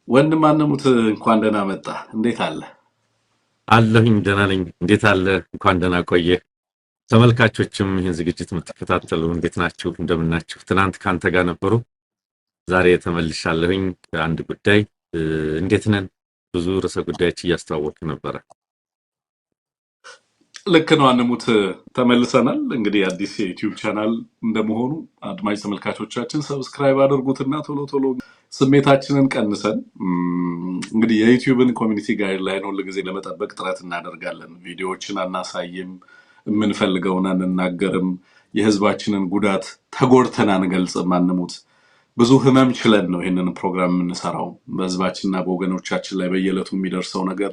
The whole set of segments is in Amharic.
ወንድም ማነሙት እንኳን ደህና መጣ። እንዴት አለ? አለሁኝ ደህና ነኝ። እንዴት አለ? እንኳን ደህና ቆየ። ተመልካቾችም ይህን ዝግጅት የምትከታተሉ እንዴት ናችሁ? እንደምናችሁ? ትናንት ካንተ ጋር ነበሩ። ዛሬ ተመልሻለሁኝ አንድ ጉዳይ። እንዴት ነን? ብዙ ርዕሰ ጉዳዮች እያስተዋወቅ ነበረ። ልክ ነው አነሙት፣ ተመልሰናል። እንግዲህ አዲስ የዩቲዩብ ቻናል እንደመሆኑ አድማጭ ተመልካቾቻችን ሰብስክራይብ አድርጉትና ቶሎ ቶሎ ስሜታችንን ቀንሰን እንግዲህ የዩቲዩብን ኮሚኒቲ ጋይድላይን ሁል ጊዜ ለመጠበቅ ጥረት እናደርጋለን። ቪዲዮዎችን አናሳይም፣ የምንፈልገውን አንናገርም፣ የህዝባችንን ጉዳት ተጎድተን አንገልጽም። አነሙት ብዙ ህመም ችለን ነው ይህንን ፕሮግራም የምንሰራው። በህዝባችንና በወገኖቻችን ላይ በየዕለቱ የሚደርሰው ነገር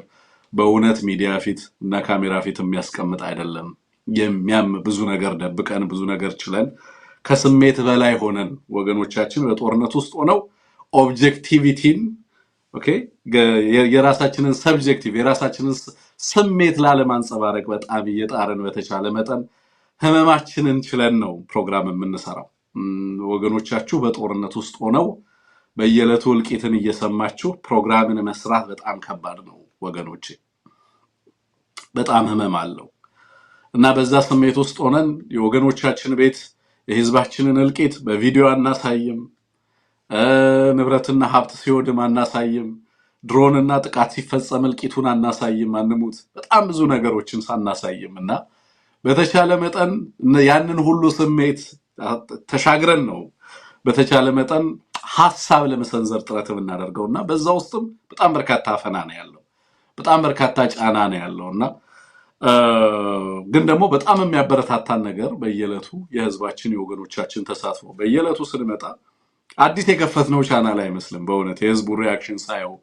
በእውነት ሚዲያ ፊት እና ካሜራ ፊት የሚያስቀምጥ አይደለም። የሚያም ብዙ ነገር ደብቀን ብዙ ነገር ችለን ከስሜት በላይ ሆነን ወገኖቻችን በጦርነት ውስጥ ሆነው ኦብጀክቲቪቲን የራሳችንን ሰብጀክቲቭ የራሳችንን ስሜት ላለማንጸባረቅ በጣም እየጣርን በተቻለ መጠን ህመማችንን ችለን ነው ፕሮግራም የምንሰራው። ወገኖቻችሁ በጦርነት ውስጥ ሆነው በየዕለቱ እልቂትን እየሰማችሁ ፕሮግራምን መስራት በጣም ከባድ ነው ወገኖቼ፣ በጣም ህመም አለው እና በዛ ስሜት ውስጥ ሆነን የወገኖቻችን ቤት የህዝባችንን እልቂት በቪዲዮ አናሳይም፣ ንብረትና ሀብት ሲወድም አናሳይም፣ ድሮንና ጥቃት ሲፈጸም እልቂቱን አናሳይም። አንሙት በጣም ብዙ ነገሮችን ሳናሳይም እና በተቻለ መጠን ያንን ሁሉ ስሜት ተሻግረን ነው በተቻለ መጠን ሐሳብ ለመሰንዘር ጥረት የምናደርገውና በዛ ውስጥም በጣም በርካታ አፈና ነው ያለው፣ በጣም በርካታ ጫና ነው ያለውና ግን ደግሞ በጣም የሚያበረታታን ነገር በየዕለቱ የህዝባችን የወገኖቻችን ተሳትፎ በየዕለቱ ስንመጣ አዲስ የከፈትነው ቻናል አይመስልም። በእውነት የህዝቡ ሪአክሽን ሳየው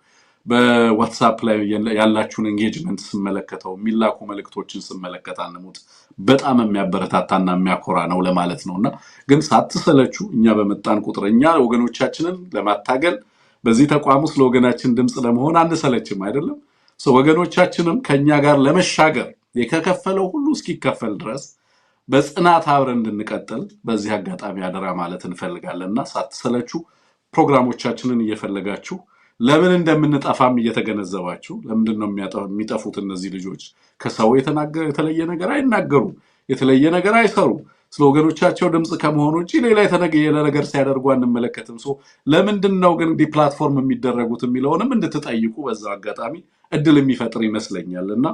በዋትስአፕ ላይ ያላችሁን ኤንጌጅመንት ስመለከተው የሚላኩ መልእክቶችን ስመለከት አንሙት በጣም የሚያበረታታና የሚያኮራ ነው ለማለት ነውና ግን ሳትሰለቹ እኛ በመጣን ቁጥር እኛ ወገኖቻችንን ለማታገል በዚህ ተቋም ውስጥ ለወገናችን ድምጽ ለመሆን አንሰለችም አይደለም። ወገኖቻችንም ከኛ ጋር ለመሻገር የከከፈለው ሁሉ እስኪከፈል ድረስ በጽናት አብረን እንድንቀጥል በዚህ አጋጣሚ አደራ ማለት እንፈልጋለንና ሳትሰለቹ ፕሮግራሞቻችንን እየፈለጋችሁ ለምን እንደምንጠፋም እየተገነዘባችሁ ለምንድን ነው የሚጠፉት እነዚህ ልጆች? ከሰው የተለየ ነገር አይናገሩ፣ የተለየ ነገር አይሰሩ፣ ስለ ወገኖቻቸው ድምጽ ከመሆኑ እንጂ ሌላ የተለየ ነገር ሲያደርጉ አንመለከትም። ለምንድን ነው ግን እንዲህ ፕላትፎርም የሚደረጉት የሚለውንም እንድትጠይቁ በዛው አጋጣሚ እድል የሚፈጥር ይመስለኛልና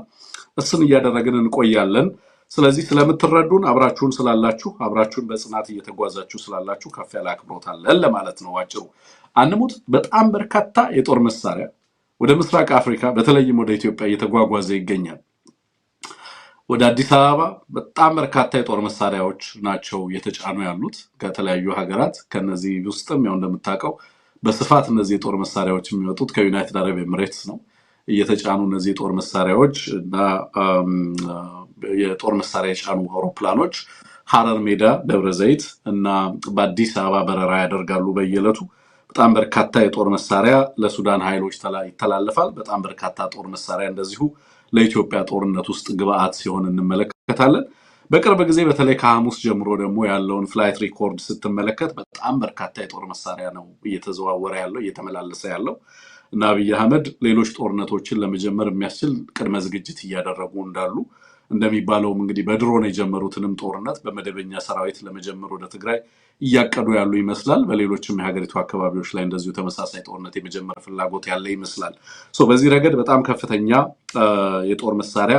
እሱን እያደረግን እንቆያለን። ስለዚህ ስለምትረዱን አብራችሁን ስላላችሁ አብራችሁን በጽናት እየተጓዛችሁ ስላላችሁ ከፍ ያለ አክብሮት አለን ለማለት ነው አጭሩ። አንሙት በጣም በርካታ የጦር መሳሪያ ወደ ምስራቅ አፍሪካ በተለይም ወደ ኢትዮጵያ እየተጓጓዘ ይገኛል። ወደ አዲስ አበባ በጣም በርካታ የጦር መሳሪያዎች ናቸው እየተጫኑ ያሉት ከተለያዩ ሀገራት። ከነዚህ ውስጥም ያው እንደምታውቀው በስፋት እነዚህ የጦር መሳሪያዎች የሚወጡት ከዩናይትድ አረብ ኤሚሬትስ ነው። እየተጫኑ እነዚህ የጦር መሳሪያዎች እና የጦር መሳሪያ የጫኑ አውሮፕላኖች ሐረር ሜዳ፣ ደብረ ዘይት እና በአዲስ አበባ በረራ ያደርጋሉ በየዕለቱ። በጣም በርካታ የጦር መሳሪያ ለሱዳን ኃይሎች ይተላለፋል። በጣም በርካታ ጦር መሳሪያ እንደዚሁ ለኢትዮጵያ ጦርነት ውስጥ ግብአት ሲሆን እንመለከታለን። በቅርብ ጊዜ በተለይ ከሐሙስ ጀምሮ ደግሞ ያለውን ፍላይት ሪኮርድ ስትመለከት በጣም በርካታ የጦር መሳሪያ ነው እየተዘዋወረ ያለው እየተመላለሰ ያለው እና አብይ አህመድ ሌሎች ጦርነቶችን ለመጀመር የሚያስችል ቅድመ ዝግጅት እያደረጉ እንዳሉ እንደሚባለውም እንግዲህ በድሮን የጀመሩትንም ጦርነት በመደበኛ ሰራዊት ለመጀመር ወደ ትግራይ እያቀዱ ያሉ ይመስላል። በሌሎችም የሀገሪቱ አካባቢዎች ላይ እንደዚሁ ተመሳሳይ ጦርነት የመጀመር ፍላጎት ያለ ይመስላል። በዚህ ረገድ በጣም ከፍተኛ የጦር መሳሪያ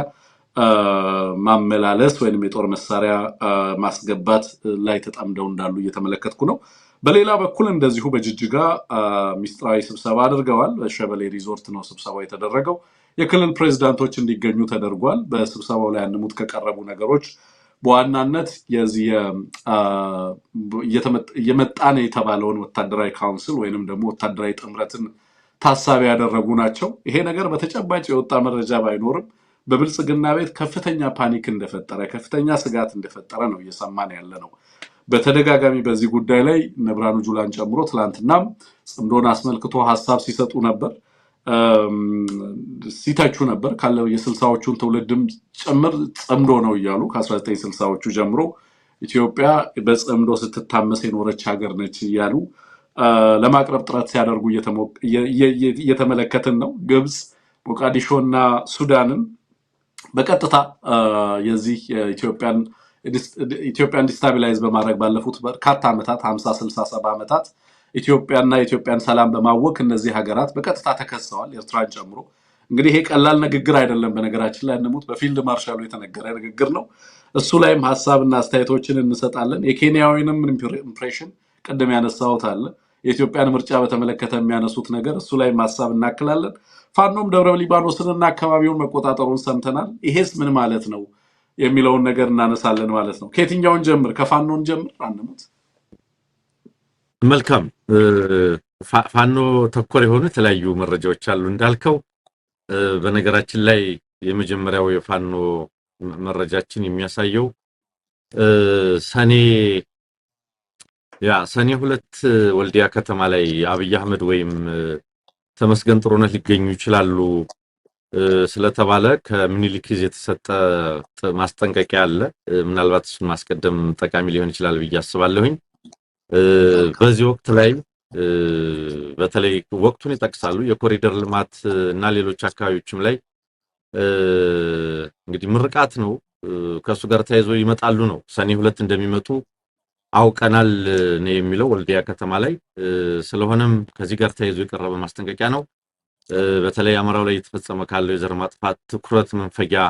ማመላለስ ወይንም የጦር መሳሪያ ማስገባት ላይ ተጠምደው እንዳሉ እየተመለከትኩ ነው። በሌላ በኩል እንደዚሁ በጅጅጋ ሚስጥራዊ ስብሰባ አድርገዋል። በሸበሌ ሪዞርት ነው ስብሰባው የተደረገው። የክልል ፕሬዝዳንቶች እንዲገኙ ተደርጓል። በስብሰባው ላይ አንሙት ከቀረቡ ነገሮች በዋናነት የዚህ እየመጣ ነው የተባለውን ወታደራዊ ካውንስል ወይንም ደግሞ ወታደራዊ ጥምረትን ታሳቢ ያደረጉ ናቸው። ይሄ ነገር በተጨባጭ የወጣ መረጃ ባይኖርም በብልጽግና ቤት ከፍተኛ ፓኒክ እንደፈጠረ ከፍተኛ ስጋት እንደፈጠረ ነው እየሰማን ያለ ነው። በተደጋጋሚ በዚህ ጉዳይ ላይ ነብራኑ ጁላን ጨምሮ ትላንትናም ጽምዶን አስመልክቶ ሐሳብ ሲሰጡ ነበር፣ ሲታቹ ነበር። ካለው የ60ዎቹን ትውልድም ጭምር ጽምዶ ነው እያሉ ከ1960ዎቹ ጀምሮ ኢትዮጵያ በጽምዶ ስትታመስ የኖረች ሀገር ነች እያሉ ለማቅረብ ጥረት ሲያደርጉ እየተመለከትን ነው። ግብጽ ሞቃዲሾና ሱዳንን በቀጥታ የዚህ ኢትዮጵያን ዲስታቢላይዝ በማድረግ ባለፉት በርካታ ዓመታት 50 60 70 ዓመታት ኢትዮጵያና የኢትዮጵያን ሰላም በማወክ እነዚህ ሀገራት በቀጥታ ተከሰዋል፣ ኤርትራን ጨምሮ። እንግዲህ ይሄ ቀላል ንግግር አይደለም። በነገራችን ላይ እንሙት በፊልድ ማርሻሉ የተነገረ ንግግር ነው። እሱ ላይም ሐሳብና አስተያየቶችን እንሰጣለን። የኬንያዊንም ኢምፕሬሽን ቅድም ያነሳሁት አለ። የኢትዮጵያን ምርጫ በተመለከተ የሚያነሱት ነገር እሱ ላይ ሐሳብ እናክላለን። ፋኖም ደብረ ሊባኖስንና አካባቢውን መቆጣጠሩን ሰምተናል። ይሄስ ምን ማለት ነው የሚለውን ነገር እናነሳለን ማለት ነው። ከየትኛውን ጀምር? ከፋኖን ጀምር አንሙት። መልካም ፋኖ ተኮር የሆኑ የተለያዩ መረጃዎች አሉ እንዳልከው። በነገራችን ላይ የመጀመሪያው የፋኖ መረጃችን የሚያሳየው ሰኔ 2 ወልዲያ ከተማ ላይ አብይ አህመድ ወይም ተመስገን ጥሩነህ ሊገኙ ይችላሉ ስለተባለ ከምኒልክ የተሰጠ ማስጠንቀቂያ አለ። ምናልባት እሱን ማስቀደም ጠቃሚ ሊሆን ይችላል ብዬ አስባለሁኝ። በዚህ ወቅት ላይ በተለይ ወቅቱን ይጠቅሳሉ። የኮሪደር ልማት እና ሌሎች አካባቢዎችም ላይ እንግዲህ ምርቃት ነው ከሱ ጋር ተያይዞ ይመጣሉ ነው። ሰኔ 2 እንደሚመጡ አውቀናል ነው የሚለው ወልዲያ ከተማ ላይ። ስለሆነም ከዚህ ጋር ተያይዞ የቀረበ ማስጠንቀቂያ ነው። በተለይ አማራው ላይ የተፈጸመ ካለው የዘር ማጥፋት ትኩረት መንፈጊያ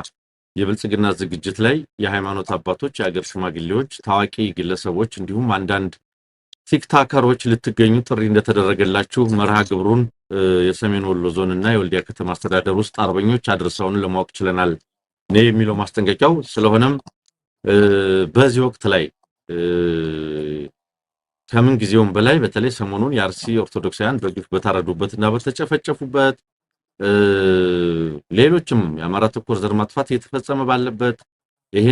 የብልጽግና ዝግጅት ላይ የሃይማኖት አባቶች፣ የሀገር ሽማግሌዎች፣ ታዋቂ ግለሰቦች እንዲሁም አንዳንድ ቲክታከሮች ልትገኙ ጥሪ እንደተደረገላችሁ መርሃ ግብሩን የሰሜን ወሎ ዞን እና የወልዲያ ከተማ አስተዳደር ውስጥ አርበኞች አድርሰውን ለማወቅ ችለናል ነው የሚለው ማስጠንቀቂያው። ስለሆነም በዚህ ወቅት ላይ ከምን ጊዜውም በላይ በተለይ ሰሞኑን የአርሲ ኦርቶዶክሳውያን በግፍ በታረዱበትና በተጨፈጨፉበት ሌሎችም የአማራ ተኮር ዘር ማጥፋት እየተፈጸመ ባለበት ይሄ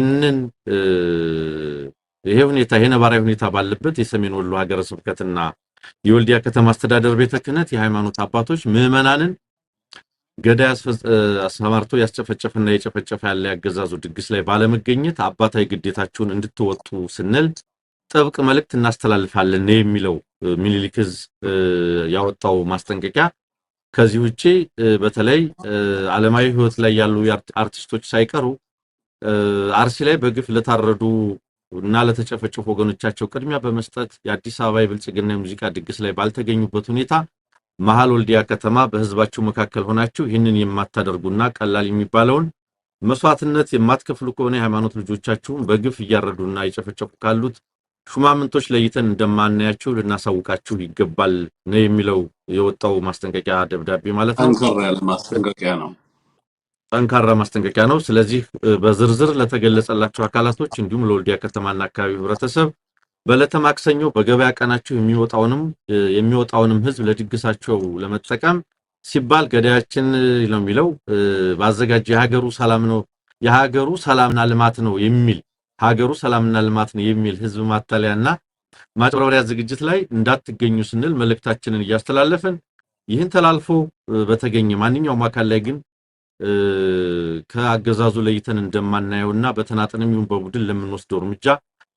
ነባራዊ ሁኔታ ባለበት የሰሜን ወሎ ሀገረ ስብከትና የወልዲያ ከተማ አስተዳደር ቤተ ክህነት የሃይማኖት አባቶች ምዕመናንን ገዳይ አስፈማርቶ ያስጨፈጨፈና የጨፈጨፈ ያለ ያገዛዙ ድግስ ላይ ባለመገኘት አባታዊ ግዴታቸውን እንድትወጡ ስንል ጥብቅ መልእክት እናስተላልፋለን ነው የሚለው ምኒልክ ያወጣው ማስጠንቀቂያ። ከዚህ ውጪ በተለይ ዓለማዊ ህይወት ላይ ያሉ አርቲስቶች ሳይቀሩ አርሲ ላይ በግፍ ለታረዱ እና ለተጨፈጨፉ ወገኖቻቸው ቅድሚያ በመስጠት የአዲስ አበባ የብልጽግና የሙዚቃ ድግስ ላይ ባልተገኙበት ሁኔታ መሃል ወልዲያ ከተማ በህዝባችሁ መካከል ሆናችሁ ይህንን የማታደርጉና ቀላል የሚባለውን መስዋዕትነት የማትከፍሉ ከሆነ የሃይማኖት ልጆቻችሁን በግፍ እያረዱና እየጨፈጨፉ ካሉት ሹማምንቶች ለይተን እንደማናያችሁ ልናሳውቃችሁ ይገባል ነው የሚለው የወጣው ማስጠንቀቂያ ደብዳቤ ማለት ነው። ጠንካራ ማስጠንቀቂያ ነው። ስለዚህ በዝርዝር ለተገለጸላቸው አካላቶች እንዲሁም ለወልዲያ ከተማና አካባቢ ህብረተሰብ በዕለተ ማክሰኞ በገበያ ቀናቸው የሚወጣውንም ህዝብ ለድግሳቸው ለመጠቀም ሲባል ገዳያችን ነው የሚለው ባዘጋጀ የሀገሩ ሰላምና ልማት ነው የሚል ህዝብ ማታለያና ማጭበርበሪያ ዝግጅት ላይ እንዳትገኙ ስንል መልእክታችንን እያስተላለፈን ይህን ተላልፎ በተገኘ ማንኛውም አካል ላይ ግን ከአገዛዙ ለይተን እንደማናየውና በተናጠንም ይሁን በቡድን ለምንወስደው እርምጃ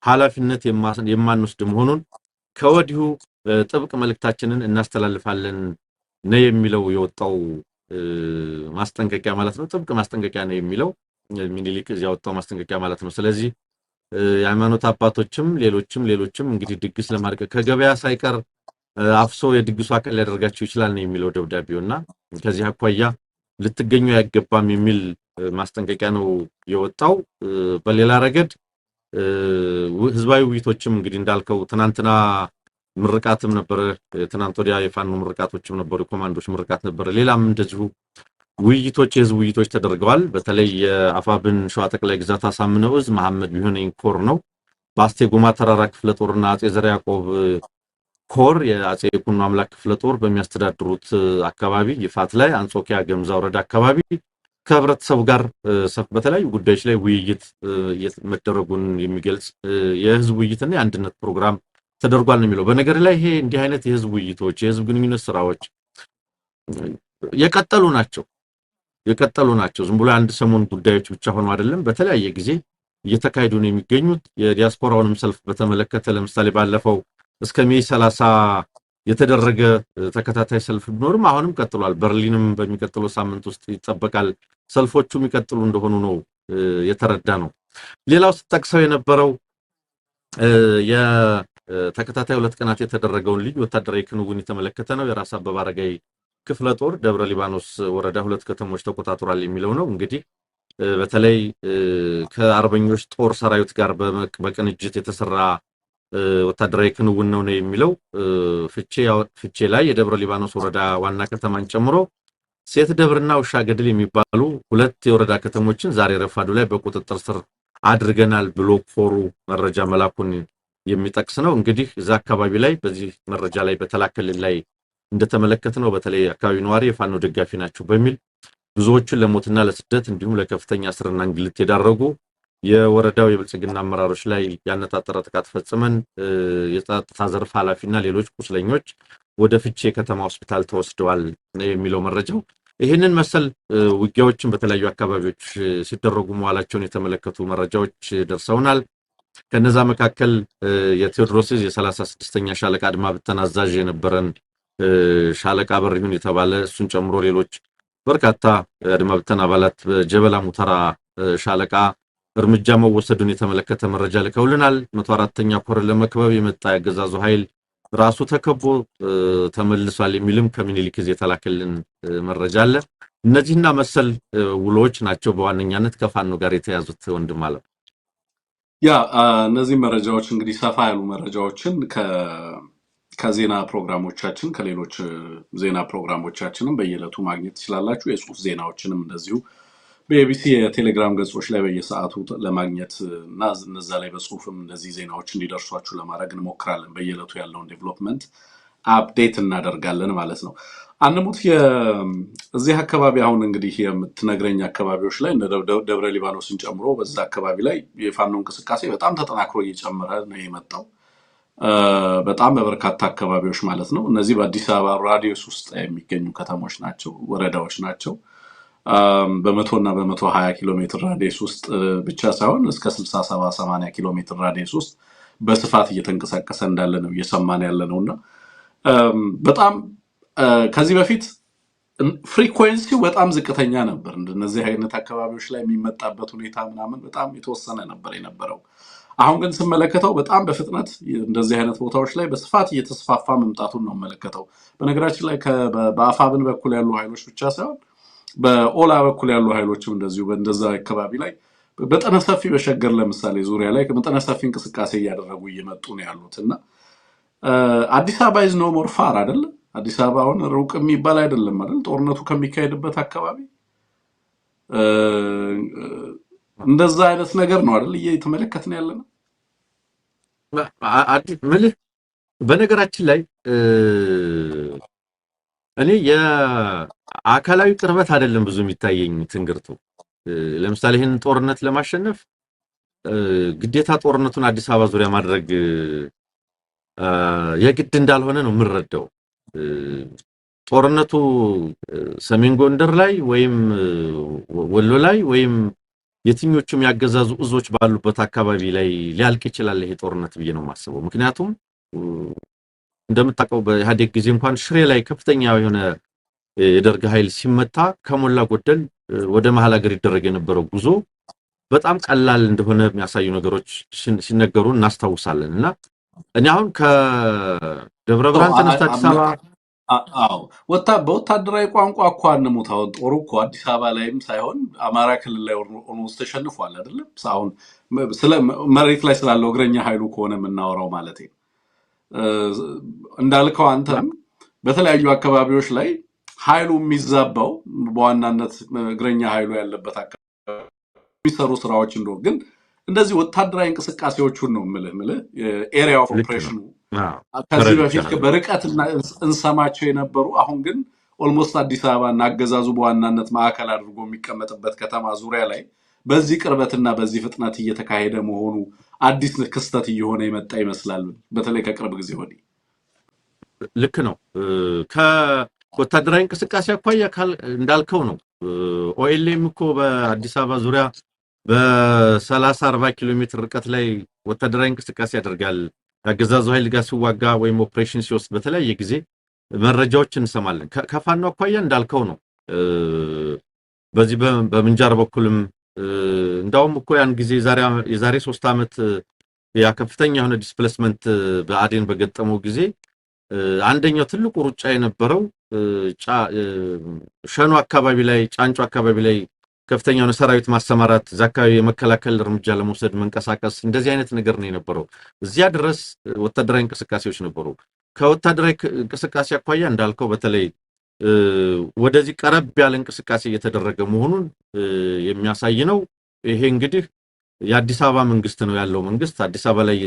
ኃላፊነት የማንወስድ መሆኑን ከወዲሁ ጥብቅ መልእክታችንን እናስተላልፋለን ነው የሚለው የወጣው ማስጠንቀቂያ ማለት ነው። ጥብቅ ማስጠንቀቂያ ነው የሚለው ምኒልክ ያወጣው ማስጠንቀቂያ ማለት ነው። ስለዚህ የሃይማኖት አባቶችም ሌሎችም እንግዲህ ድግስ ለማድረግ ከገበያ ሳይቀር አፍሶ የድግሱ አካል ሊያደርጋቸው ይችላል ነው የሚለው ደብዳቤውና ከዚህ አኳያ ልትገኙ አይገባም የሚል ማስጠንቀቂያ ነው የወጣው። በሌላ ረገድ ህዝባዊ ውይይቶችም እንግዲህ እንዳልከው ትናንትና ምርቃትም ነበር፣ ትናንት ወዲያ የፋኖ ምርቃቶችም ነበሩ፣ ኮማንዶች ምርቃት ነበር። ሌላም እንደዚሁ የህዝብ ውይይቶች ተደርገዋል። በተለይ የአፋብን ሸዋ ጠቅላይ ግዛት አሳምነው እዝ መሐመድ ቢሆነኝ ኮር ነው በአስቴ ጎማ ተራራ ክፍለ ጦርና አጼ ዘርዓ ያዕቆብ ኮር የአጼ ይኩኖ አምላክ ክፍለ ጦር በሚያስተዳድሩት አካባቢ ይፋት ላይ አንጾኪያ ገምዛ ወረዳ አካባቢ ከህብረተሰቡ ጋር በተለያዩ ጉዳዮች ላይ ውይይት መደረጉን የሚገልጽ የህዝብ ውይይትና የአንድነት ፕሮግራም ተደርጓል ነው የሚለው። በነገር ላይ ይሄ እንዲህ አይነት የህዝብ ውይይቶች የህዝብ ግንኙነት ስራዎች የቀጠሉ ናቸው። ዝም ብሎ አንድ ሰሞን ጉዳዮች ብቻ ሆኖ አይደለም፣ በተለያየ ጊዜ እየተካሄዱ ነው የሚገኙት። የዲያስፖራውንም ሰልፍ በተመለከተ ለምሳሌ ባለፈው እስከ ሜይ 30 የተደረገ ተከታታይ ሰልፍ ቢኖርም አሁንም ቀጥሏል። በርሊንም በሚቀጥለው ሳምንት ውስጥ ይጠበቃል። ሰልፎቹ የሚቀጥሉ እንደሆኑ ነው የተረዳ ነው። ሌላው ተጠቅሰው የነበረው የተከታታይ 2 ቀናት የተደረገውን ልዩ ወታደራዊ ክንውን የተመለከተ ነው። የራስ አበበ አረጋይ ክፍለ ጦር ደብረ ሊባኖስ ወረዳ 2 ከተሞች ተቆጣጥሯል የሚለው ነው። እንግዲህ በተለይ ከአርበኞች ጦር ሰራዊት ጋር በቅንጅት የተሰራ ወታደራዊ ክንውን ነው የሚለው ፍቼ ላይ የደብረ ሊባኖስ ወረዳ ዋና ከተማን ጨምሮ ሴት ደብርና ውሻ ገድል የሚባሉ 2 የወረዳ ከተሞችን ዛሬ ረፋዱ ላይ በቁጥጥር ስር አድርገናል ብሎ ኮሩ መረጃ መላኩን የሚጠቅስ ነው። እንግዲህ እዛ አካባቢ ላይ በዚህ መረጃ ላይ በተላከልን ላይ እንደተመለከትነው በተለይ አካባቢ ነዋሪ የፋኖ ደጋፊ ናቸው በሚል ብዙዎችን ለሞትና ለስደት እንዲሁም ለከፍተኛ እስርና እንግልት የዳረጉ የወረዳው የብልጽግና አመራሮች ላይ ያነጣጠረ ጥቃት ፈጽመን የጸጥታ ዘርፍ ኃላፊና ሌሎች ቁስለኞች ወደ ፍቼ ከተማ ሆስፒታል ተወስደዋል የሚለው መረጃው ይህንን መሰል ውጊያዎችን በተለያዩ አካባቢዎች ሲደረጉ መዋላቸውን የተመለከቱ መረጃዎች ደርሰውናል። ከነዛ መካከል የቴዎድሮስ የ36ኛ ሻለቃ አድማ ብተና አዛዥ የነበረን ሻለቃ በሪሁን የተባለ እሱን ጨምሮ ሌሎች በርካታ አድማ ብተና አባላት በጀበላ ሙተራ ሻለቃ እርምጃ መወሰዱን የተመለከተ መረጃ ልከውልናል። 104ኛ ኮር ለመክበብ የመጣ ያገዛዙ ኃይል ራሱ ተከቦ ተመልሷል የሚልም ከምኒልክ የተላከልን መረጃ አለ። እነዚህና መሰል ውሎች ናቸው በዋነኛነት ከፋኖ ጋር የተያዙት ወንድም አለ። ያ እነዚህ መረጃዎች እንግዲህ ሰፋ ያሉ መረጃዎችን ከዜና ፕሮግራሞቻችን ከሌሎች ዜና ፕሮግራሞቻችንም በየዕለቱ ማግኘት ትችላላችሁ። የጽሁፍ ዜናዎችንም እንደዚሁ በኤቢሲ የቴሌግራም ገጾች ላይ በየሰዓቱ ለማግኘት እና እነዛ ላይ በጽሁፍም እንደዚህ ዜናዎች እንዲደርሷችሁ ለማድረግ እንሞክራለን። በየዕለቱ ያለውን ዴቨሎፕመንት አፕዴት እናደርጋለን ማለት ነው። አንሙት እዚህ አካባቢ አሁን እንግዲህ የምትነግረኝ አካባቢዎች ላይ እንደ ደብረ ሊባኖስን ጨምሮ በዛ አካባቢ ላይ የፋኖ እንቅስቃሴ በጣም ተጠናክሮ እየጨመረ ነው የመጣው። በጣም በበርካታ አካባቢዎች ማለት ነው። እነዚህ በአዲስ አበባ ራዲየስ ውስጥ የሚገኙ ከተሞች ናቸው፣ ወረዳዎች ናቸው። በ100 እና በ120 ኪሎ ሜትር ራዲየስ ውስጥ ብቻ ሳይሆን እስከ 60-70-80 ኪሎ ሜትር ራዲየስ ውስጥ በስፋት እየተንቀሳቀሰ እንዳለ ነው እየሰማን ያለ ነውና በጣም ከዚህ በፊት ፍሪኩዌንሲው በጣም ዝቅተኛ ነበር። እንደነዚህ አይነት አካባቢዎች ላይ የሚመጣበት ሁኔታ ምናምን በጣም የተወሰነ ነበር የነበረው። አሁን ግን ስመለከተው በጣም በፍጥነት እንደዚህ አይነት ቦታዎች ላይ በስፋት እየተስፋፋ መምጣቱን ነው መለከተው። በነገራችን ላይ በአፋብን በኩል ያሉ ኃይሎች ብቻ ሳይሆን በኦላ በኩል ያሉ ኃይሎችም እንደዚሁ በእንደዛ አካባቢ ላይ በመጠነ ሰፊ በሸገር ለምሳሌ ዙሪያ ላይ በመጠነ ሰፊ እንቅስቃሴ እያደረጉ እየመጡ ነው ያሉት እና አዲስ አበባ ኢዝ ኖ ሞር ፋር አይደለ? አዲስ አበባ አሁን ሩቅ የሚባል አይደለም አይደል? ጦርነቱ ከሚካሄድበት አካባቢ እንደዛ አይነት ነገር ነው አይደል እየተመለከትን ያለ ነው። ምልህ በነገራችን ላይ እኔ የአካላዊ ቅርበት አይደለም ብዙ የሚታየኝ ትንግርቱ። ለምሳሌ ይህን ጦርነት ለማሸነፍ ግዴታ ጦርነቱን አዲስ አበባ ዙሪያ ማድረግ የግድ እንዳልሆነ ነው የምንረዳው። ጦርነቱ ሰሜን ጎንደር ላይ ወይም ወሎ ላይ ወይም የትኞቹም ያገዛዙ እዞች ባሉበት አካባቢ ላይ ሊያልቅ ይችላል ይሄ ጦርነት ብዬ ነው የማስበው። ምክንያቱም እንደምታውቀው በኢህአዴግ ጊዜ እንኳን ሽሬ ላይ ከፍተኛ የሆነ የደርግ ኃይል ሲመታ ከሞላ ጎደል ወደ መሀል ሀገር ይደረግ የነበረው ጉዞ በጣም ቀላል እንደሆነ የሚያሳዩ ነገሮች ሲነገሩ እናስታውሳለን። እና እኔ አሁን ከደብረ ብርሃን ተነስታ አዲስ አበባ በወታደራዊ ቋንቋ እኮ አንሙት። አሁን ጦሩ እኮ አዲስ አበባ ላይም ሳይሆን አማራ ክልል ላይ ኦልሞስት ተሸንፏል አይደለም? አሁን ስለ መሬት ላይ ስላለው እግረኛ ኃይሉ ከሆነ የምናወራው ማለት ነው። እንዳልከው አንተም በተለያዩ አካባቢዎች ላይ ኃይሉ የሚዛባው በዋናነት እግረኛ ኃይሉ ያለበት አካባቢ የሚሰሩ ስራዎች እንደው ግን እንደዚህ ወታደራዊ እንቅስቃሴዎቹን ነው ምልህ ኤሪያ ኦፍ ኦፕሬሽኑ ከዚህ በፊት በርቀት እንሰማቸው የነበሩ አሁን ግን ኦልሞስት አዲስ አበባ እና አገዛዙ በዋናነት ማዕከል አድርጎ የሚቀመጥበት ከተማ ዙሪያ ላይ በዚህ ቅርበትና በዚህ ፍጥነት እየተካሄደ መሆኑ አዲስ ክስተት እየሆነ የመጣ ይመስላል። በተለይ ከቅርብ ጊዜ ወዲህ ልክ ነው። ከወታደራዊ እንቅስቃሴ አኳያ እንዳልከው ነው። ኦኤልኤም እኮ በአዲስ አበባ ዙሪያ በ30-40 ኪሎ ሜትር ርቀት ላይ ወታደራዊ እንቅስቃሴ ያደርጋል። አገዛዙ ኃይል ጋር ሲዋጋ ወይም ኦፕሬሽን ሲወስድ በተለያየ ጊዜ መረጃዎች እንሰማለን። ከፋኖ አኳያ እንዳልከው ነው። በዚህ በምንጃር በኩልም እንዳውም እኮ ያን ጊዜ የዛሬ 3 ዓመት ያ ከፍተኛ የሆነ ዲስፕሌስመንት በአዴን በገጠመው ጊዜ አንደኛው ትልቁ ሩጫ የነበረው ሸኖ አካባቢ ላይ ጫንጮ አካባቢ ላይ ከፍተኛ የሆነ ሰራዊት ማሰማራት አካባቢ የመከላከል እርምጃ ለመውሰድ መንቀሳቀስ እንደዚህ አይነት ነገር ነው የነበረው። እዚያ ድረስ ወታደራዊ እንቅስቃሴዎች ነበሩ። ከወታደራዊ እንቅስቃሴ አኳያ እንዳልከው በተለይ ወደዚህ ቀረብ ያለ እንቅስቃሴ እየተደረገ መሆኑን የሚያሳይ ነው። ይሄ እንግዲህ የአዲስ አበባ መንግስት ነው ያለው። መንግስት አዲስ አበባ ላይ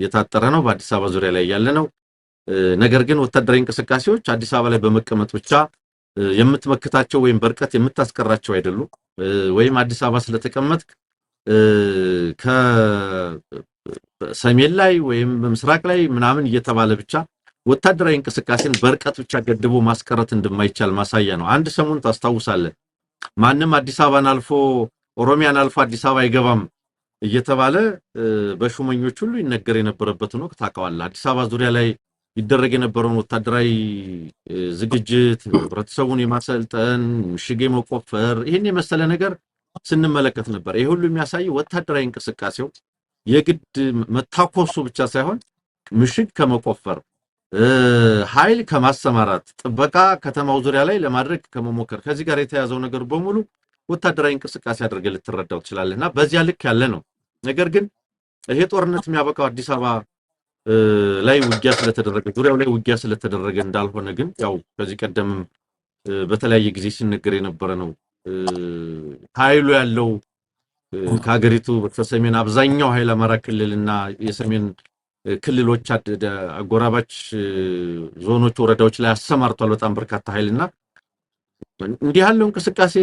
የታጠረ ነው፣ በአዲስ አበባ ዙሪያ ላይ ያለ ነው። ነገር ግን ወታደራዊ እንቅስቃሴዎች አዲስ አበባ ላይ በመቀመጥ ብቻ የምትመክታቸው ወይም በርቀት የምታስቀራቸው አይደሉም። ወይም አዲስ አበባ ስለተቀመጥክ ከሰሜን ላይ ወይም በምስራቅ ላይ ምናምን እየተባለ ብቻ ወታደራዊ እንቅስቃሴን በርቀት ብቻ ገድቦ ማስቀረት እንደማይቻል ማሳያ ነው። አንድ ሰሞን ታስታውሳለህ፣ ማንም አዲስ አበባን አልፎ ኦሮሚያን አልፎ አዲስ አበባ አይገባም እየተባለ በሹመኞች ሁሉ ይነገር የነበረበትን ወቅት ታውቀዋለህ። አዲስ አበባ ዙሪያ ላይ ይደረግ የነበረውን ወታደራዊ ዝግጅት፣ ህብረተሰቡን የማሰልጠን፣ ምሽግ የመቆፈር ይህን የመሰለ ነገር ስንመለከት ነበር። ይሄ ሁሉ የሚያሳየው ወታደራዊ እንቅስቃሴው የግድ መታኮሱ ብቻ ሳይሆን ምሽግ ከመቆፈር ኃይል ከማሰማራት ጥበቃ ከተማው ዙሪያ ላይ ለማድረግ ከመሞከር ከዚህ ጋር የተያዘው ነገር በሙሉ ወታደራዊ እንቅስቃሴ አድርገህ ልትረዳው ትችላለህና በዚያ ልክ ያለ ነው። ነገር ግን ይሄ ጦርነት የሚያበቃው አዲስ አበባ ላይ ውጊያ ስለተደረገ ዙሪያው ላይ ውጊያ ስለተደረገ እንዳልሆነ ግን ያው ከዚህ ቀደም በተለያየ ጊዜ ሲነገር የነበረ ነው። ኃይሉ ያለው ከሀገሪቱ በተሰሜን አብዛኛው ኃይል አማራ ክልልና የሰሜን ክልሎች አጎራባች ዞኖች ወረዳዎች ላይ አሰማርቷል በጣም በርካታ ኃይልና እንዲህ ያለው እንቅስቃሴ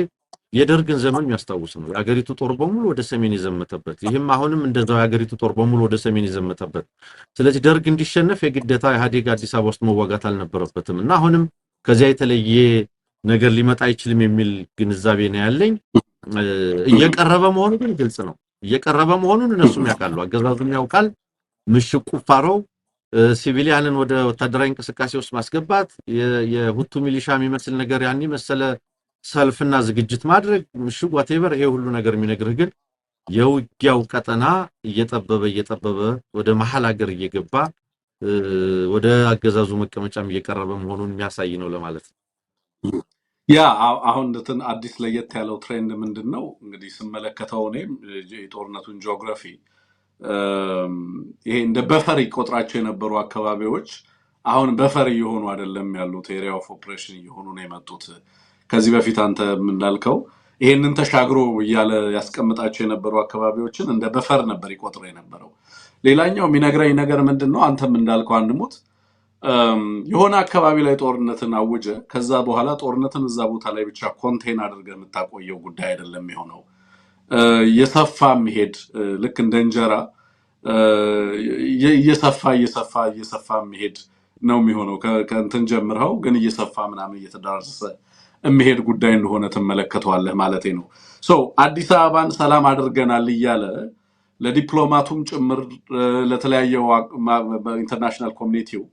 የደርግን ዘመን የሚያስታውስ ነው። የሀገሪቱ ጦር በሙሉ ወደ ሰሜን የዘመተበት ይህም አሁንም እንደዛው የሀገሪቱ ጦር በሙሉ ወደ ሰሜን የዘመተበት። ስለዚህ ደርግ እንዲሸነፍ የግዴታ ኢህአዴግ አዲስ አበባ ውስጥ መዋጋት አልነበረበትም እና አሁንም ከዚያ የተለየ ነገር ሊመጣ አይችልም የሚል ግንዛቤ ነው ያለኝ። እየቀረበ መሆኑ ግን ግልጽ ነው። እየቀረበ መሆኑን እነሱም ያውቃሉ፣ አገዛዙም ያውቃል። ምሽግ ቁፋሮው ሲቪሊያንን ወደ ወታደራዊ እንቅስቃሴ ውስጥ ማስገባት የሁቱ ሚሊሻ የሚመስል ነገር ያን መሰለ ሰልፍና ዝግጅት ማድረግ ምሽግ ዋቴቨር ይሄ ሁሉ ነገር የሚነግርህ ግን የውጊያው ቀጠና እየጠበበ ወደ መሐል ሀገር እየገባ ወደ አገዛዙ መቀመጫም እየቀረበ መሆኑን የሚያሳይ ነው ለማለት ነው። ያ አሁን አዲስ ለየት ያለው ትሬንድ ምንድነው እንግዲህ ስመለከተው እኔም የጦርነቱን ጂኦግራፊ ይሄ እንደ በፈር ይቆጥራቸው የነበሩ አካባቢዎች አሁን በፈር እየሆኑ አይደለም ያሉት፣ ኤሪያ ኦፍ ኦፕሬሽን እየሆኑ ነው የመጡት። ከዚህ በፊት አንተ እንዳልከው ይሄንን ተሻግሮ እያለ ያስቀምጣቸው የነበሩ አካባቢዎችን እንደ በፈር ነበር ይቆጥሩ የነበረው። ሌላኛው የሚነግረኝ ነገር ምንድነው አንተም እንዳልከው አንድሙት የሆነ አካባቢ ላይ ጦርነትን አውጀ ከዛ በኋላ ጦርነትን እዛ ቦታ ላይ ብቻ ኮንቴን አድርገህ የምታቆየው ጉዳይ አይደለም የሆነው። የሰፋ መሄድ ልክ እንደ እንጀራ እየሰፋ መሄድ ነው የሚሆነው። ከእንትን ጀምረው ግን እየሰፋ ምናምን እየተዳረሰ መሄድ ጉዳይ እንደሆነ ትመለከተዋለህ ማለት ነው። አዲስ አበባን ሰላም አድርገናል እያለ ለዲፕሎማቱም ጭምር ለተለያየው ኢንተርናሽናል ኮሚኒቲው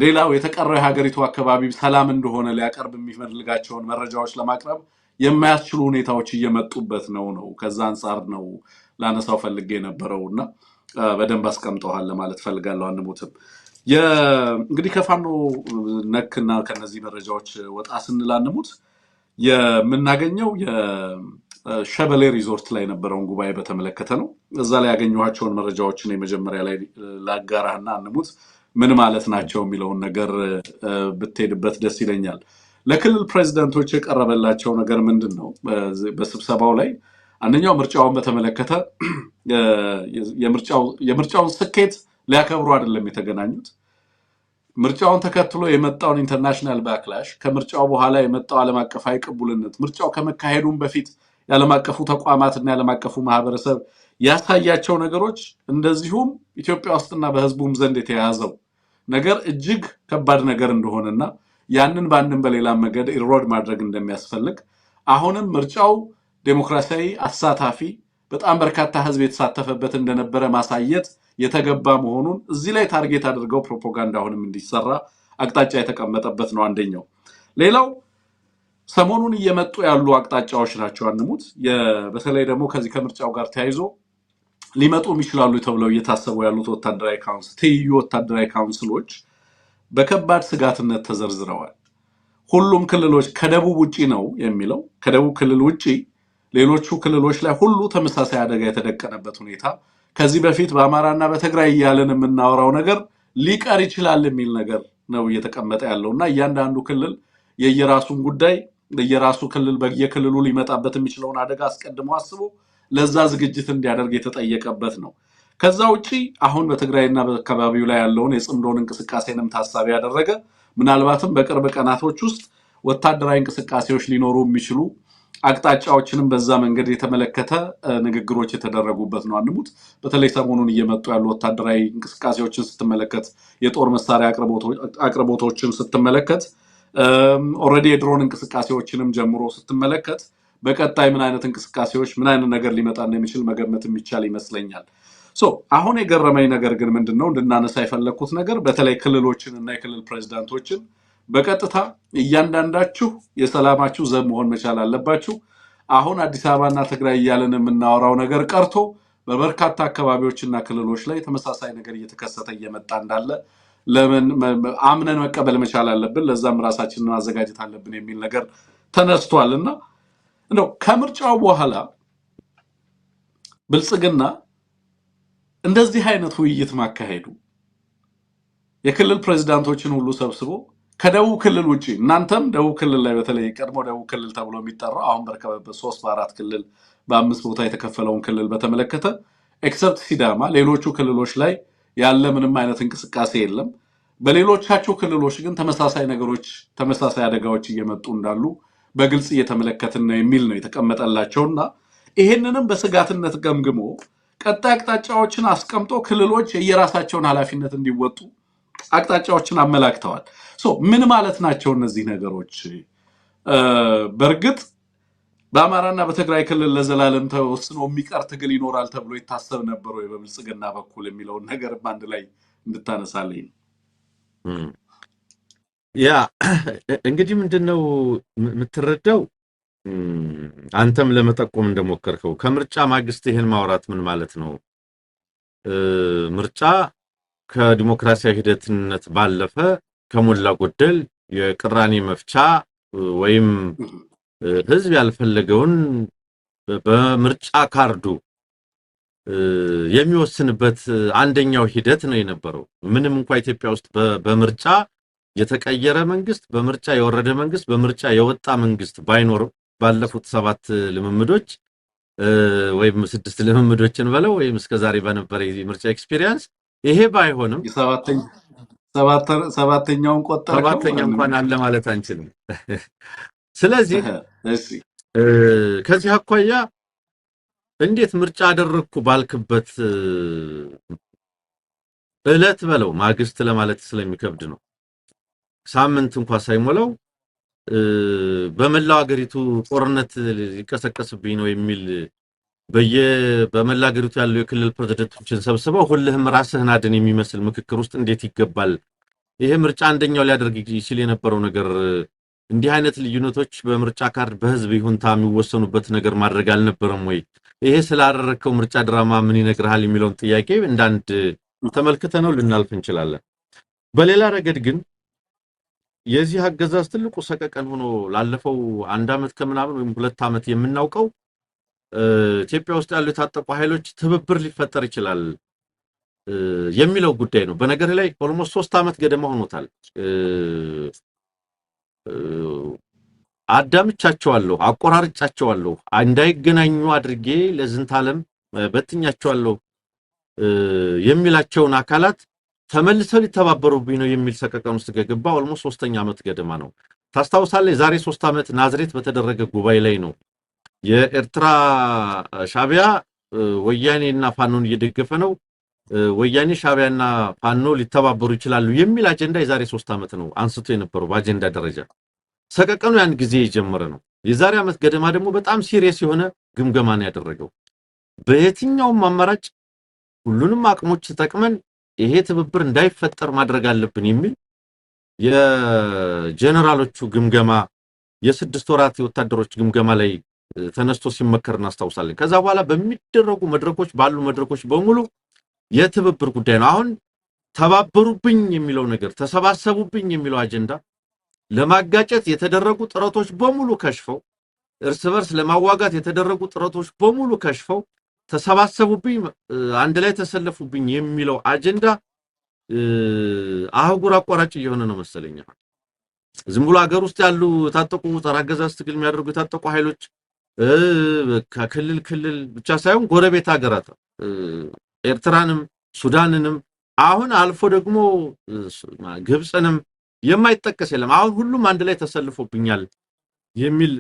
ሌላው የተቀረው የሀገሪቱ አካባቢ ሰላም እንደሆነ ሊያቀርብ የሚፈልጋቸውን መረጃዎች ለማቅረብ የማያስችሉ ሁኔታዎች እየመጡበት ነው። ከዛ አንፃር ነው ላነሳው ፈልጌ የነበረውና በደንብ አስቀምጠዋል ለማለት ፈልጋለሁ። አንሙትም እንግዲህ ከፋኖ ነክና ከነዚህ መረጃዎች ወጣ ስንል አንሙት የምናገኘው የሸበሌ ሪዞርት ላይ የነበረውን ጉባኤ በተመለከተ ነው። እዛ ላይ ያገኘኋቸውን መረጃዎችን የመጀመሪያ ላይ ላጋራህና አንሙት ምን ማለት ናቸው የሚለውን ነገር ብትሄድበት ደስ ይለኛል። ለክልል ፕሬዝዳንቶች የቀረበላቸው ነገር ምንድን ነው? በስብሰባው ላይ አንደኛው ምርጫውን በተመለከተ የምርጫውን ስኬት ሊያከብሩ አይደለም የተገናኙት። ምርጫውን ተከትሎ የመጣውን ኢንተርናሽናል ባክላሽ፣ ከምርጫው በኋላ የመጣው ዓለም አቀፋዊ ቅቡልነት፣ ምርጫው ከመካሄዱም በፊት የዓለም አቀፉ ተቋማትና የዓለም አቀፉ ማህበረሰብ ያሳያቸው ነገሮች እንደዚሁም ኢትዮጵያ ውስጥና በህዝቡም ዘንድ የተያዘው ነገር እጅግ ከባድ ነገር እንደሆነና ያንን ባንንም በሌላ መንገድ ኢሮድ ማድረግ እንደሚያስፈልግ አሁንም ምርጫው ዴሞክራሲያዊ፣ አሳታፊ፣ በጣም በርካታ ህዝብ የተሳተፈበት እንደነበረ ማሳየት የተገባ መሆኑን እዚህ ላይ ታርጌት አድርገው ፕሮፓጋንዳውንም እንዲሰራ አቅጣጫ የተቀመጠበት ነው አንደኛው። ሌላው ሰሞኑን እየመጡ ያሉ አቅጣጫዎች ናቸው አንሙት። በተለይ ደግሞ ከዚህ ከምርጫው ጋር ተያይዞ ሊመጡም ይችላሉ ተብለው እየታሰቡ ያሉት ወታደራዊ ካውንስል ትይዩ ወታደራዊ ካውንስሎች በከባድ ስጋትነት ተዘርዝረዋል። ሁሉም ክልሎች ከደቡብ ውጪ ነው የሚለው ከደቡብ ክልል ውጪ ሌሎቹ ክልሎች ላይ ሁሉ ተመሳሳይ አደጋ የተደቀነበት ሁኔታ ከዚህ በፊት በአማራና በትግራይ እያለን የምናወራው ነገር ሊቀር ይችላል የሚል ነገር ነው እየተቀመጠ ያለውና እያንዳንዱ ክልል የየራሱን ጉዳይ የየራሱ ክልል በየክልሉ ሊመጣበት የሚችለውን አደጋ አስቀድሞ አስቦ ለዛ ዝግጅት እንዲያደርግ የተጠየቀበት ነው። ከዛ ውጪ አሁን በትግራይና በአካባቢው ላይ ያለውን የጽምዶን እንቅስቃሴንም ታሳቢ ያደረገ ምናልባትም በቅርብ ቀናቶች ውስጥ ወታደራዊ እንቅስቃሴዎች ሊኖሩ የሚችሉ አቅጣጫዎችንም በዛ መንገድ የተመለከተ ንግግሮች የተደረጉበት ነው አንሙት። በተለይ ሰሞኑን እየመጡ ያሉ ወታደራዊ እንቅስቃሴዎችን ስትመለከት የጦር መሳሪያ አቅርቦቶችን ስትመለከት ኦልሬዲ የድሮን እንቅስቃሴዎችንም ጀምሮ ስትመለከት በቀጣይ ምን አይነት እንቅስቃሴዎች ምን አይነት ነገር ሊመጣ እንደሚችል መገመት የሚቻል ይመስለኛል። አሁን የገረመኝ ነገር ግን ምንድነው እንድናነሳ የፈለኩት ነገር በተለይ ክልሎችን እና የክልል ፕሬዝዳንቶችን በቀጥታ እያንዳንዳችሁ የሰላማችሁ ዘብ መሆን መቻል አለባችሁ። አሁን አዲስ አበባና ትግራይ እያለን የምናወራው ነገር ቀርቶ በበርካታ አካባቢዎችና ክልሎች ላይ ተመሳሳይ ነገር እየተከሰተ እየመጣ እንዳለ ለምን አምነን መቀበል መቻል አለብን፣ ለዛም ራሳችንን ማዘጋጀት አለብን የሚል ነገር ተነስቷልና እንደው ከምርጫው በኋላ ብልጽግና እንደዚህ አይነት ውይይት ማካሄዱ የክልል ፕሬዝዳንቶችን ሁሉ ሰብስቦ ከደቡብ ክልል ውጪ እናንተም ደቡብ ክልል ላይ በተለይ ቀድሞ ደቡብ ክልል ተብሎ የሚጠራው አሁን በርከበበት 3 በ4 ክልል በ5 ቦታ የተከፈለውን ክልል በተመለከተ ኤክሰፕት ሲዳማ ሌሎቹ ክልሎች ላይ ያለ ምንም አይነት እንቅስቃሴ የለም። በሌሎቻቸው ክልሎች ግን ተመሳሳይ ነገሮች ተመሳሳይ አደጋዎች እየመጡ እንዳሉ በግልጽ እየተመለከትን ነው የሚል ነው የተቀመጠላቸውና ይሄንንም በስጋትነት ገምግሞ ቀጣይ አቅጣጫዎችን አስቀምጦ ክልሎች የየራሳቸውን ኃላፊነት እንዲወጡ አቅጣጫዎችን አመላክተዋል። ምን ማለት ናቸው እነዚህ ነገሮች? በእርግጥ በአማራና በትግራይ ክልል ለዘላለም ተወስኖ የሚቀር ትግል ይኖራል ተብሎ ይታሰብ ነበር ወይ በብልጽግና በኩል የሚለውን ነገር አንድ ላይ እንድታነሳልኝ ነው። ያ እንግዲህ ምንድነው የምትረዳው አንተም ለመጠቆም እንደሞከርከው ከምርጫ ማግስት ይሄን ማውራት ምን ማለት ነው? ምርጫ ከዲሞክራሲያዊ ሂደትነት ባለፈ ከሞላ ጎደል የቅራኔ መፍቻ ወይም ህዝብ ያልፈለገውን በምርጫ ካርዱ የሚወስንበት አንደኛው ሂደት ነው የነበረው። ምንም እንኳን ኢትዮጵያ ውስጥ በምርጫ የተቀየረ መንግስት፣ በምርጫ የወረደ መንግስት፣ በምርጫ የወጣ መንግስት ባይኖር ባለፉት 7 ልምምዶች ወይም 6 ልምምዶችን በለው ወይም እስከዛሬ በነበረ የምርጫ ኤክስፒሪየንስ ይሄ ባይሆንም ሰባተኛውን ቆጠረው ሰባተኛው እንኳን አለ ማለት አንችልም። ስለዚህ ከዚህ አኳያ እንዴት ምርጫ አደረኩ ባልክበት እለት በለው ማግስት ለማለት ስለሚከብድ ነው። ሳምንት እንኳን ሳይሞላው በመላው ሀገሪቱ ጦርነት ሊቀሰቀስብኝ ነው የሚል በመላው ሀገሪቱ ያለው የክልል ፕሬዝዳንቶችን ሰብስበው ሁሉም ራስህን አድን የሚመስል ምክክር ውስጥ እንዴት ይገባል? ይሄ ምርጫ አንደኛው ሊያደርግ ይችል የነበረው ነገር እንዲህ አይነት ልዩነቶች በምርጫ ካርድ በህዝብ ይሁንታ የሚወሰኑበት ነገር ማድረግ አልነበረም ወይ? ይሄ ስላደረከው ምርጫ ድራማ ምን ይነግራል የሚለውን ጥያቄ እንዳንድ ተመልክተነው ልናልፍ እንችላለን። በሌላ ረገድ ግን የዚህ አገዛዝ ትልቁ ሰቀቀን ሆኖ ላለፈው 1 አመት ከምናምን ወይም 2 አመት የምናውቀው ኢትዮጵያ ውስጥ ያሉ የታጠቁ ኃይሎች ትብብር ሊፈጠር ይችላል የሚለው ጉዳይ ነው። በነገር ላይ ኦልሞስት 3 አመት ገደማ ሆኖታል። አዳምቻቸዋለሁ፣ አቆራርጫቸዋለሁ፣ እንዳይገናኙ አድርጌ ለዝንት ዓለም በትኛቸዋለሁ የሚላቸውን አካላት ተመልሰው ሊተባበሩብኝ ነው የሚል ሰቀቀን ውስጥ ገባ። ኦልሞስት 3ኛ አመት ገደማ ነው። ታስታውሳለህ? ዛሬ 3 አመት ናዝሬት በተደረገ ጉባኤ ላይ ነው የኤርትራ ሻቢያ ወያኔና ፋኖን እየደገፈ ነው፣ ወያኔ ሻቢያና ፋኖ ሊተባበሩ ይችላሉ የሚል አጀንዳ የዛሬ 3 አመት ነው አንስቶ የነበረው በአጀንዳ ደረጃ። ሰቀቀኑ ያን ጊዜ የጀመረ ነው። የዛሬ አመት ገደማ ደግሞ በጣም ሲሪየስ የሆነ ግምገማ ነው ያደረገው። በየትኛውም አማራጭ ሁሉንም አቅሞች ተጠቅመን ይሄ ትብብር እንዳይፈጠር ማድረግ አለብን የሚል የጀነራሎቹ ግምገማ የስድስት ወራት የወታደሮች ግምገማ ላይ ተነስቶ ሲመከር እናስታውሳለን። ከዛ በኋላ በሚደረጉ መድረኮች ባሉ መድረኮች በሙሉ የትብብር ጉዳይ ነው። አሁን ተባበሩብኝ የሚለው ነገር ተሰባሰቡብኝ የሚለው አጀንዳ ለማጋጨት የተደረጉ ጥረቶች በሙሉ ከሽፈው እርስ በርስ ለማዋጋት የተደረጉ ጥረቶች በሙሉ ከሽፈው ተሰባሰቡብኝ አንድ ላይ ተሰለፉብኝ የሚለው አጀንዳ አህጉር አቋራጭ እየሆነ ነው መሰለኝ። ዝም ብሎ ሀገር ውስጥ ያሉ የታጠቁ ጸረ አገዛዝ ትግል የሚያደርጉ የታጠቁ ኃይሎች ከክልል ክልል ብቻ ሳይሆን ጎረቤት ሀገራት ኤርትራንም ሱዳንንም አሁን አልፎ ደግሞ ግብጽንም የማይጠቀስ የለም። አሁን ሁሉም አንድ ላይ ተሰልፎብኛል የሚል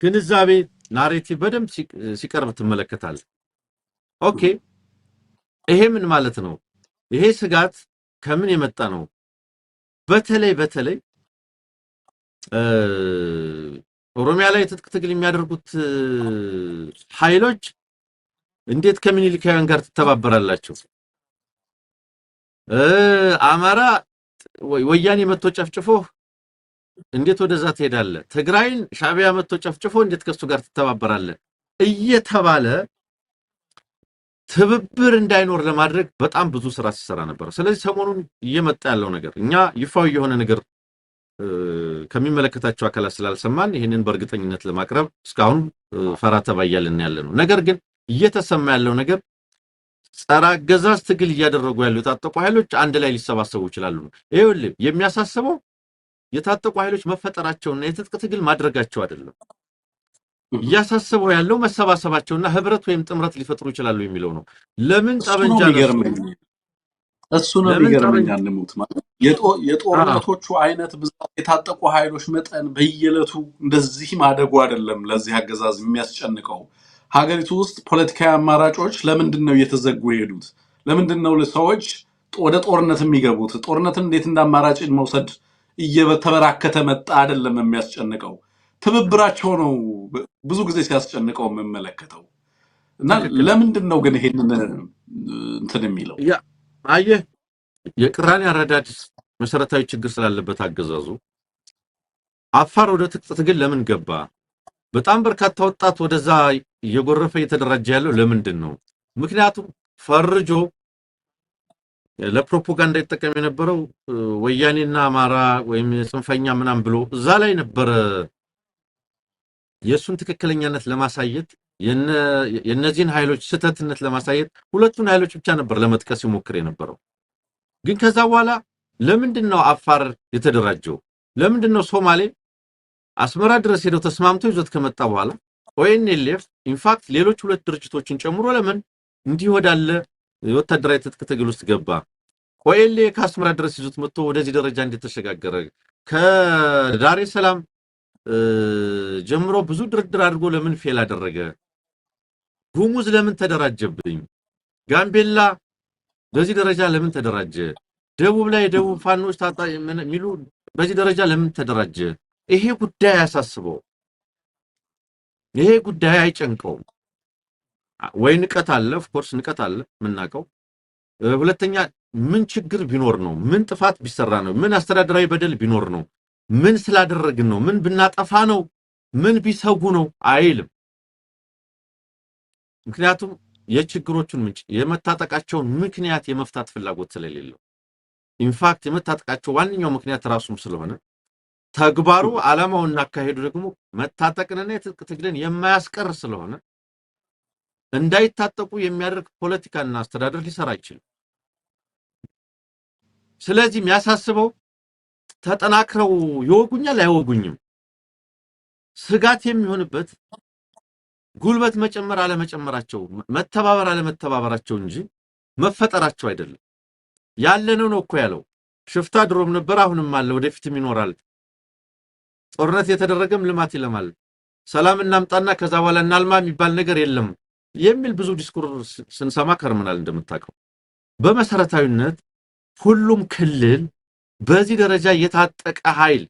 ግንዛቤ ናሬቲቭ በደንብ ሲቀርብ ትመለከታለህ። ኦኬ ይሄ ምን ማለት ነው? ይሄ ስጋት ከምን የመጣ ነው? በተለይ ኦሮሚያ ላይ ትጥቅ ትግል የሚያደርጉት ኃይሎች እንዴት ከምኒልካውያን ጋር ትተባበራላችሁ? አማራ ወያኔ መጥቶ ጨፍጭፎ እንዴት ወደዛ ትሄዳለህ? ትግራይን ሻዕቢያ መጥቶ ጨፍጭፎ እንዴት ከሱ ጋር ትተባበራለህ? እየተባለ ትብብር እንዳይኖር ለማድረግ በጣም ብዙ ስራ ሲሰራ ነበር። ስለዚህ ሰሞኑን እየመጣ ያለው ነገር እኛ ይፋው የሆነ ነገር ከሚመለከታቸው አካላት ስላልሰማን ይሄንን በእርግጠኝነት ለማቅረብ እስካሁን ፈራ ተባ እያልን ያለነው ነገር ግን እየተሰማ ያለው ነገር ጸረ አገዛዝ ትግል እያደረጉ ያሉ የታጠቁ ኃይሎች አንድ ላይ ሊሰባሰቡ ይችላሉ። ይኸውልህ የሚያሳስበው የታጠቁ ኃይሎች መፈጠራቸውና የትጥቅ ትግል ማድረጋቸው አይደለም። እያሳስበው ያለው መሰባሰባቸውና ህብረት ወይም ጥምረት ሊፈጥሩ ይችላሉ የሚለው ነው። ለምን ጠበንጃ እሱ ነው የሚገርመኝ። አንሙት ማለት የጦርነቶቹ አይነት ብዛት የታጠቁ ኃይሎች መጠን በየዕለቱ እንደዚህ ማደጉ አይደለም ለዚህ አገዛዝ የሚያስጨንቀው። ሀገሪቱ ውስጥ ፖለቲካዊ አማራጮች ለምንድነው እየተዘጉ የሄዱት? ለምንድነው ሰዎች ወደ ጦርነት የሚገቡት? ጦርነትን እንዴት እንዳማራጭ መውሰድ እየተበራከተ መጣ አይደለም የሚያስጨንቀው። ትብብራቸው ነው ብዙ ጊዜ ሲያስጨንቀው የምመለከተው። እና ለምንድነው ግን ይሄንን እንትን የሚለው? አየህ የቅራኔ አረዳድ መሰረታዊ ችግር ስላለበት አገዛዙ አፋር ወደ ትጥቅ ትግል ለምን ገባ? በጣም በርካታ ወጣት ወደዛ እየጎረፈ እየተደራጀ ያለው ለምንድን ነው? ምክንያቱም ፈርጆ ለፕሮፓጋንዳ ይጠቀም የነበረው ወያኔና አማራ ወይም ጽንፈኛ ምናም ብሎ እዛ ላይ ነበር የሱን ትክክለኛነት ለማሳየት የነዚህን ኃይሎች ስተትነት ለማሳየት ሁለቱን ኃይሎች ብቻ ነበር ለመጥቀስ ይሞክር የነበረው። ግን ከዛ በኋላ ለምንድነው አፋር የተደራጀው? ለምንድነው ሶማሌ አስመራ ድረስ ሄደው ተስማምቶ ይዞት ከመጣ በኋላ ኦኤንኤልኤፍ ኢንፋክት ሌሎች ሁለት ድርጅቶችን ጨምሮ ለምን እንዲህ ወዳለ ወታደራዊ ትጥቅ ትግል ውስጥ ገባ? ኦኤልኤ ከአስመራ ድረስ ይዞት መጥቶ ወደዚህ ደረጃ እንዴት ተሸጋገረ? ከዳሬ ሰላም ጀምሮ ብዙ ድርድር አድርጎ ለምን ፌል አደረገ? ጉሙዝ ለምን ተደራጀብኝ? ጋምቤላ በዚህ ደረጃ ለምን ተደራጀ? ደቡብ ላይ ደቡብ ፋኖች ታጣ የሚሉ በዚህ ደረጃ ለምን ተደራጀ? ይሄ ጉዳይ ያሳስበው? ይሄ ጉዳይ አይጨንቀውም ወይ? ንቀት አለ፣ ኦፍ ኮርስ ንቀት አለ ምናቀው። ሁለተኛ ምን ችግር ቢኖር ነው? ምን ጥፋት ቢሰራ ነው? ምን አስተዳደራዊ በደል ቢኖር ነው? ምን ስላደረግን ነው? ምን ብናጠፋ ነው? ምን ቢሰጉ ነው አይልም። ምክንያቱም የችግሮቹን ምንጭ የመታጠቃቸውን ምክንያት የመፍታት ፍላጎት ስለሌለው ኢንፋክት የመታጠቃቸው ዋንኛው ምክንያት ራሱም ስለሆነ ተግባሩ ዓላማውና አካሄዱ ደግሞ መታጠቅንና የትጥቅ ትግልን የማያስቀር ስለሆነ እንዳይታጠቁ የሚያደርግ ፖለቲካና አስተዳደር ሊሰራ አይችልም። ስለዚህ የሚያሳስበው ተጠናክረው ይወጉኛል አይወጉኝም ስጋት የሚሆንበት ጉልበት መጨመር አለመጨመራቸው መተባበር አለመተባበራቸው እንጂ መፈጠራቸው አይደለም። ያለነው ነው እኮ ያለው። ሽፍታ ድሮም ነበር አሁንም አለ ወደፊትም ይኖራል። ጦርነት የተደረገም ልማት ይለማል። ሰላም እናምጣና ከዛ በኋላ እናልማ የሚባል ነገር የለም የሚል ብዙ ዲስኩር ስንሰማ ከርመናል። እንደምታውቀው በመሰረታዊነት ሁሉም ክልል በዚህ ደረጃ የታጠቀ ኃይል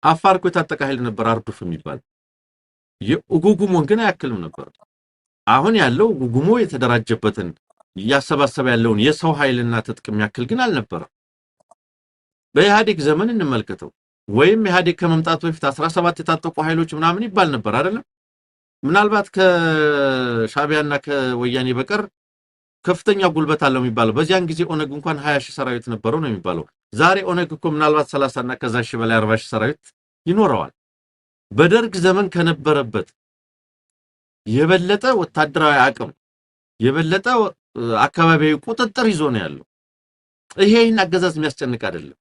አፋር እኮ የታጠቀ ኃይል ነበር አርዱፍ የሚባል የኡጉጉሞን ግን አያክልም ነበር። አሁን ያለው ጉጉሞ የተደራጀበትን እያሰባሰበ ያለውን የሰው ኃይልና ትጥቅ የሚያክል ግን አልነበረም። በኢህአዴግ ዘመን እንመልከተው ወይም ኢህአዴግ ከመምጣቱ በፊት 17 የታጠቁ ኃይሎች ምናምን ይባል ነበር አይደለም? ምናልባት ከሻቢያና ከወያኔ በቀር ከፍተኛ ጉልበት አለው የሚባለው በዚያን ጊዜ ኦነግ እንኳን 20 ሺህ ሰራዊት ነበረው ነው የሚባለው። ዛሬ ኦነግ እኮ ምናልባት 30 እና ከዛ ሺህ በላይ 40 ሺህ ሰራዊት ይኖረዋል። በደርግ ዘመን ከነበረበት የበለጠ ወታደራዊ አቅም የበለጠ አካባቢያዊ ቁጥጥር ይዞ ነው ያለው። ይሄን አገዛዝ የሚያስጨንቅ አይደለም።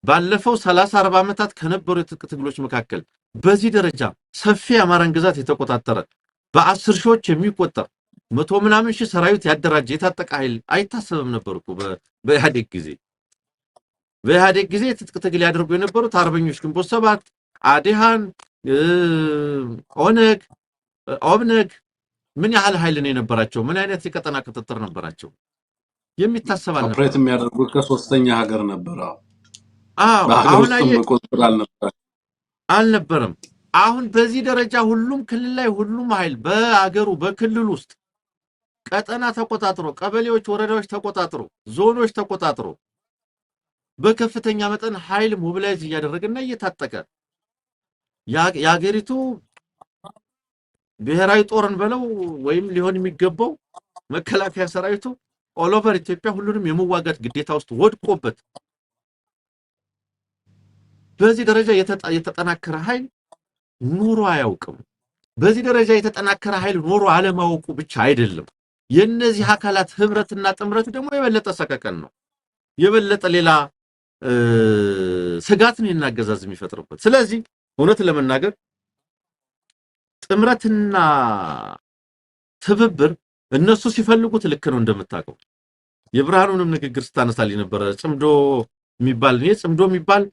ባለፈው 30 40 ዓመታት ከነበሩ የትጥቅ ትግሎች መካከል በዚህ ደረጃ ሰፊ አማራን ግዛት የተቆጣጠረ በ10 ሺዎች የሚቆጠር 100 ምናምን ሺህ ሰራዊት ያደራጀ የታጠቀ ኃይል አይታሰብም ነበር እኮ በኢህአዴግ ጊዜ። በኢህአዴግ ጊዜ የትጥቅ ትግል ያደርጉ የነበሩት አርበኞች ግንቦት ሰባት፣ አዴሃን፣ ኦነግ፣ ኦብነግ ምን ያህል ኃይል ነው የነበራቸው? ምን አይነት የቀጠና ቁጥጥር ነበራቸው? የሚታሰብ አልነበረ። ኦፕሬት የሚያደርጉት ከሶስተኛ ሀገር ነበር። አሁን አልነበረም። አሁን በዚህ ደረጃ ሁሉም ክልል ላይ ሁሉም ኃይል በአገሩ በክልል ውስጥ ቀጠና ተቆጣጥሮ ቀበሌዎች፣ ወረዳዎች ተቆጣጥሮ ዞኖች ተቆጣጥሮ በከፍተኛ መጠን ኃይል ሞቢላይዝ እያደረገና እየታጠቀ ያገሪቱ ብሔራዊ ጦርን በለው ወይም ሊሆን የሚገባው መከላከያ ሰራዊቱ ኦል ኦቨር ኢትዮጵያ ሁሉንም የመዋጋት ግዴታ ውስጥ ወድቆበት በዚህ ደረጃ የተጠናከረ ኃይል ኑሮ አያውቅም። በዚህ ደረጃ የተጠናከረ ኃይል ኑሮ አለማወቁ ብቻ አይደለም። የነዚህ አካላት ህብረትና ጥምረት ደግሞ የበለጠ ሰቀቀን ነው። የበለጠ ሌላ ስጋትን የናገዛዝ የሚፈጥርበት። ስለዚህ እውነት ለመናገር ጥምረትና ትብብር እነሱ ሲፈልጉት ልክ ነው። እንደምታውቀው የብርሃኑንም ንግግር ስታነሳልኝ ነበር። ጽምዶ የሚባል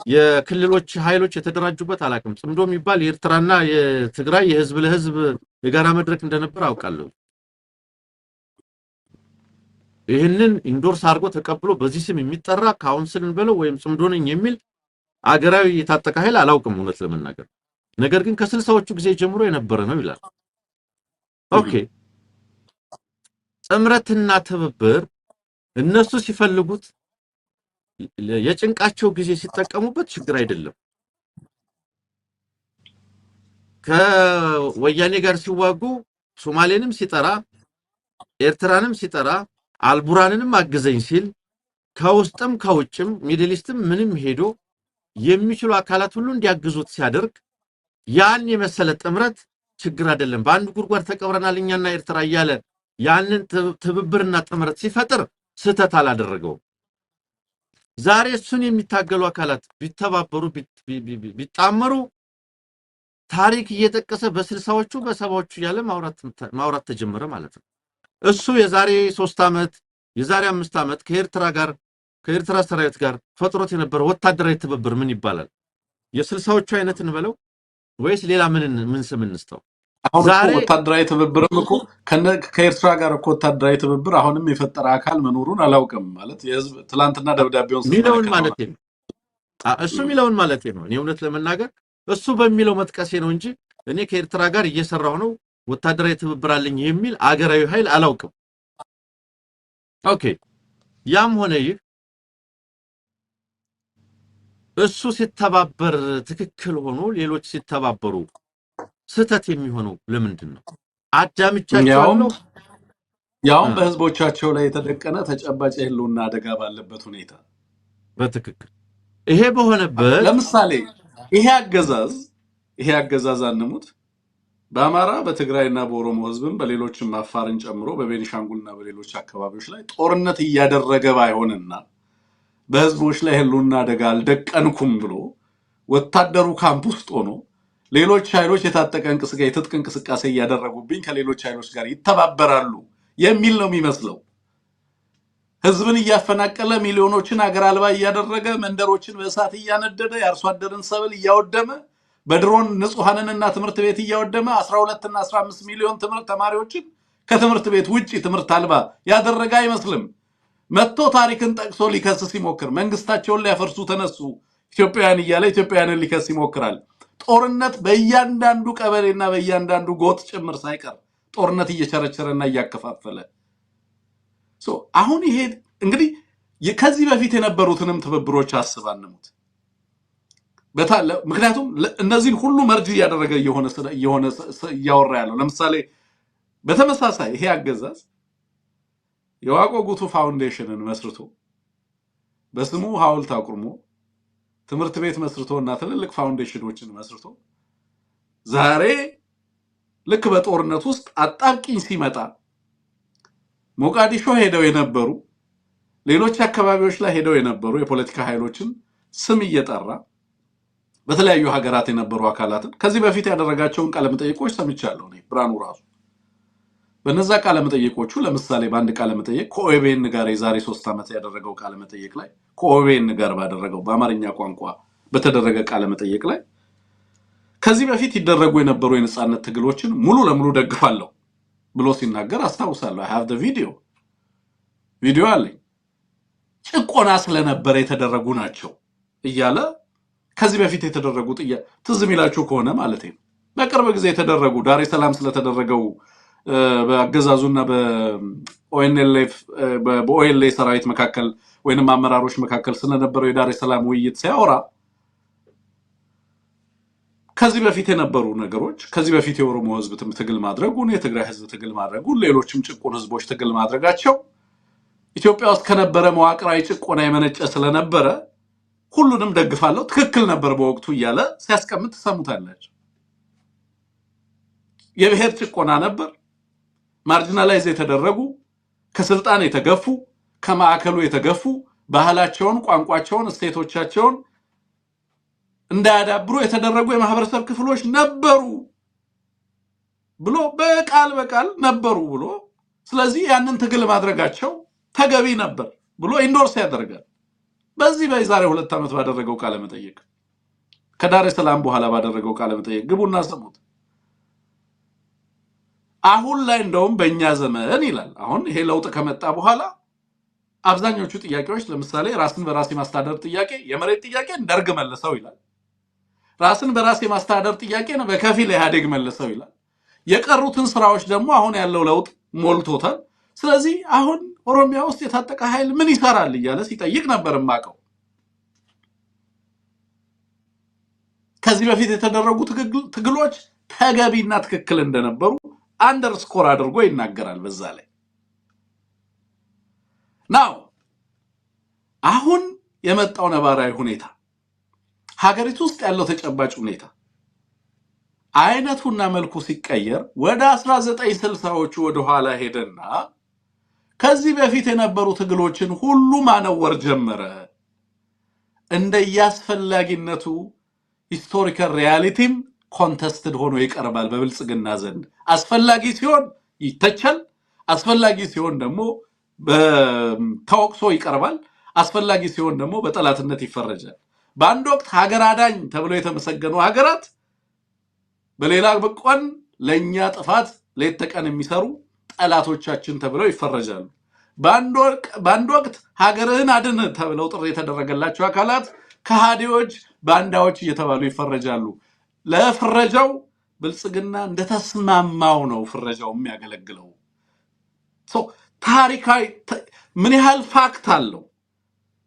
የክልሎች ኃይሎች የተደራጁበት አላቅም። ጽምዶ የሚባል የኤርትራና የትግራይ የህዝብ ለህዝብ የጋራ መድረክ እንደነበር አውቃለሁ። ይህንን ኢንዶርስ አድርጎ ተቀብሎ በዚህ ስም የሚጠራ ካውንስልን በለው ወይም ጽምዶ ነኝ የሚል አገራዊ የታጠቀ ኃይል አላውቅም እውነት ለመናገር። ነገር ግን ከ60ዎቹ ጊዜ ጀምሮ የነበረ ነው ይላል። ኦኬ ጥምረትና ትብብር እነሱ ሲፈልጉት የጭንቃቸው ጊዜ ሲጠቀሙበት ችግር አይደለም። ከወያኔ ጋር ሲዋጉ ሶማሌንም ሲጠራ ኤርትራንም ሲጠራ አልቡራንንም አግዘኝ ሲል ከውስጥም ከውጭም ሚድል ኢስትም ምንም ሄዶ የሚችሉ አካላት ሁሉ እንዲያግዙት ሲያደርግ ያን የመሰለ ጥምረት ችግር አይደለም። በአንድ ጉድጓድ ተቀብረናል እኛና ኤርትራ እያለ ያንን ትብብርና ጥምረት ሲፈጥር ስህተት አላደረገውም። ዛሬ እሱን የሚታገሉ አካላት ቢተባበሩ ቢጣመሩ ታሪክ እየጠቀሰ በ60ዎቹ በ70ዎቹ ያለ ማውራት ተጀመረ ማለት ነው። እሱ የዛሬ 3 ዓመት የዛሬ 5 ዓመት ከኤርትራ ሰራዊት ጋር ፈጥሮት የነበረው ወታደራዊ ትብብር ምን ይባላል? የ60ዎቹ አይነት እንበለው ወይስ ሌላ ምን ስም እንስተው? ዛሬ ወታደራዊ ትብብርም እኮ ከኤርትራ ጋር እኮ ወታደራዊ ትብብር አሁንም የፈጠረ አካል መኖሩን አላውቅም ማለት የህዝብ ትላንትና ደብዳቤውን ሚለውን ማለት ነው። እሱ ሚለውን ማለት ነው። እኔ እውነት ለመናገር እሱ በሚለው መጥቀሴ ነው እንጂ እኔ ከኤርትራ ጋር እየሰራው ነው ወታደራዊ ትብብር አለኝ የሚል አገራዊ ኃይል አላውቅም። ኦኬ ያም ሆነ ይህ እሱ ሲተባበር ትክክል ሆኖ ሌሎች ሲተባበሩ ስህተት የሚሆነው ለምንድን ነው? አዳምጫቸው ነው ያው በህዝቦቻቸው ላይ የተደቀነ ተጨባጭ ህልውና አደጋ ባለበት ሁኔታ በትክክል ይሄ በሆነበት ለምሳሌ ይሄ አገዛዝ አንሙት በአማራ በትግራይና በኦሮሞ ህዝብም በሌሎችም አፋርን ጨምሮ በቤኒሻንጉልና በሌሎች አካባቢዎች ላይ ጦርነት እያደረገ ባይሆንና በህዝቦች ላይ ህልውና አደጋ አልደቀንኩም ብሎ ወታደሩ ካምፕ ውስጥ ሆኖ ሌሎች ኃይሎች የታጠቀ የትጥቅ እንቅስቃሴ እያደረጉብኝ ከሌሎች ኃይሎች ጋር ይተባበራሉ የሚል ነው የሚመስለው። ህዝብን እያፈናቀለ ሚሊዮኖችን አገር አልባ እያደረገ መንደሮችን በእሳት እያነደደ የአርሶ አደርን ሰብል እያወደመ በድሮን ንጹሃንንና ትምህርት ቤት እያወደመ 12 እና 15 ሚሊዮን ተማሪዎችን ከትምህርት ቤት ውጪ ትምህርት አልባ ያደረገ አይመስልም። መጥቶ ታሪክን ጠቅሶ ሊከስ ሲሞክር መንግስታቸውን ሊያፈርሱ ተነሱ ኢትዮጵያውያን እያለ ኢትዮጵያውያንን ሊከስ ይሞክራል። ጦርነት በእያንዳንዱ ቀበሌና በእያንዳንዱ ጎጥ ጭምር ሳይቀር ጦርነት እየቸረቸረና እያከፋፈለ አሁን ይሄ እንግዲህ ከዚህ በፊት የነበሩትንም ትብብሮች አስባንሙት ምክንያቱም እነዚህን ሁሉ መርጅ እያደረገ የሆነ ያወራ ያለው ለምሳሌ በተመሳሳይ ይሄ አገዛዝ የዋቆ ጉቱ ፋውንዴሽንን መስርቶ በስሙ ሐውልት አቁሞ ትምህርት ቤት መስርቶና ትልልቅ ፋውንዴሽኖችን መስርቶ ዛሬ ልክ በጦርነት ውስጥ አጣብቂኝ ሲመጣ ሞቃዲሾ ሄደው የነበሩ ሌሎች አካባቢዎች ላይ ሄደው የነበሩ የፖለቲካ ኃይሎችን ስም እየጠራ በተለያዩ ሀገራት የነበሩ አካላትን ከዚህ በፊት ያደረጋቸውን ቃለ መጠይቆች ሰምቻለሁ እኔ ብራኑ ራሱ በነዛ ቃለ መጠይቆቹ ለምሳሌ በአንድ ቃለ መጠይቅ ከኦቤን ጋር የዛሬ 3 ዓመት ያደረገው ቃለ መጠይቅ ላይ ከኦቤን ጋር ባደረገው በአማርኛ ቋንቋ በተደረገ ቃለ መጠይቅ ላይ ከዚህ በፊት ይደረጉ የነበሩ የነጻነት ትግሎችን ሙሉ ለሙሉ ደግፋለሁ ብሎ ሲናገር አስታውሳለሁ I have the ቪዲዮ አለኝ ጭቆና ስለነበረ የተደረጉ ናቸው እያለ ከዚህ በፊት የተደረጉ ትዝ የሚላችሁ ከሆነ ማለት ነው በቅርብ ጊዜ የተደረጉ ዳሬ ሰላም ስለተደረገው በአገዛዙና በኦኤልኤ ሰራዊት መካከል ወይንም አመራሮች መካከል ስለነበረው የዳሬ ሰላም ውይይት ሲያወራ ከዚህ በፊት የነበሩ ነገሮች ከዚህ በፊት የኦሮሞ ህዝብ ትግል ማድረጉን የትግራይ ህዝብ ትግል ማድረጉን ሌሎችም ጭቁን ህዝቦች ትግል ማድረጋቸው ኢትዮጵያ ውስጥ ከነበረ መዋቅራዊ ጭቆና የመነጨ ስለነበረ ሁሉንም ደግፋለሁ ትክክል ነበር በወቅቱ እያለ ሲያስቀምጥ ተሰሙታላችሁ የብሔር ጭቆና ነበር ማርጂናላይዝ የተደረጉ ከስልጣን የተገፉ ከማዕከሉ የተገፉ ባህላቸውን ቋንቋቸውን ስቴቶቻቸውን እንዳያዳብሩ የተደረጉ የማህበረሰብ ክፍሎች ነበሩ ብሎ በቃል ነበሩ ብሎ ስለዚህ ያንን ትግል ማድረጋቸው ተገቢ ነበር ብሎ ኢንዶርስ ያደርጋል በዚህ በዛሬ 2 ዓመት ባደረገው ቃለ መጠይቅ ከዳሬ ሰላም በኋላ ባደረገው ቃለ መጠይቅ ግቡና ሰሙት አሁን ላይ እንደውም በእኛ ዘመን ይላል አሁን ይሄ ለውጥ ከመጣ በኋላ አብዛኞቹ ጥያቄዎች ለምሳሌ ራስን በራስ የማስተዳደር ጥያቄ የመሬት ጥያቄ ደርግ መለሰው ይላል ራስን በራስ የማስተዳደር ጥያቄ ነው በከፊል ኢህአዴግ መለሰው ይላል የቀሩትን ስራዎች ደግሞ አሁን ያለው ለውጥ ሞልቶታል ስለዚህ አሁን ኦሮሚያ ውስጥ የታጠቀ ኃይል ምን ይሰራል እያለ ሲጠይቅ ነበር ማቀው ከዚህ በፊት የተደረጉ ትግሎች ተገቢና ትክክል እንደነበሩ አንደርስኮር አድርጎ ይናገራል በዛ ላይ ናው አሁን የመጣው ነባራዊ ሁኔታ ሀገሪቱ ውስጥ ያለው ተጨባጭ ሁኔታ አይነቱና መልኩ ሲቀየር ወደ 1960ዎቹ ወደ ኋላ ሄደና ከዚህ በፊት የነበሩ ትግሎችን ሁሉ ማነወር ጀመረ እንደያስፈላጊነቱ ሂስቶሪካል ሪያሊቲም ኮንቴስትድ ሆኖ ይቀርባል በብልጽግና ዘንድ አስፈላጊ ሲሆን ይተቻል አስፈላጊ ሲሆን ደግሞ በተወቅሶ ይቀርባል አስፈላጊ ሲሆን ደግሞ በጠላትነት ይፈረጃል በአንድ ወቅት ሀገር አዳኝ ተብሎ የተመሰገኑ ሀገራት በሌላ በቀን ለኛ ጥፋት ለተቀን የሚሰሩ ጠላቶቻችን ተብለው ይፈረጃሉ በአንድ ወቅት ሀገርን አድን ተብለው ጥሪ የተደረገላቸው አካላት ከሃዲዎች ባንዳዎች እየተባሉ ይፈረጃሉ ለፍረጃው ብልጽግና እንደተስማማው ነው ፍረጃው የሚያገለግለው ታሪካዊ ምን ያህል ፋክት አለው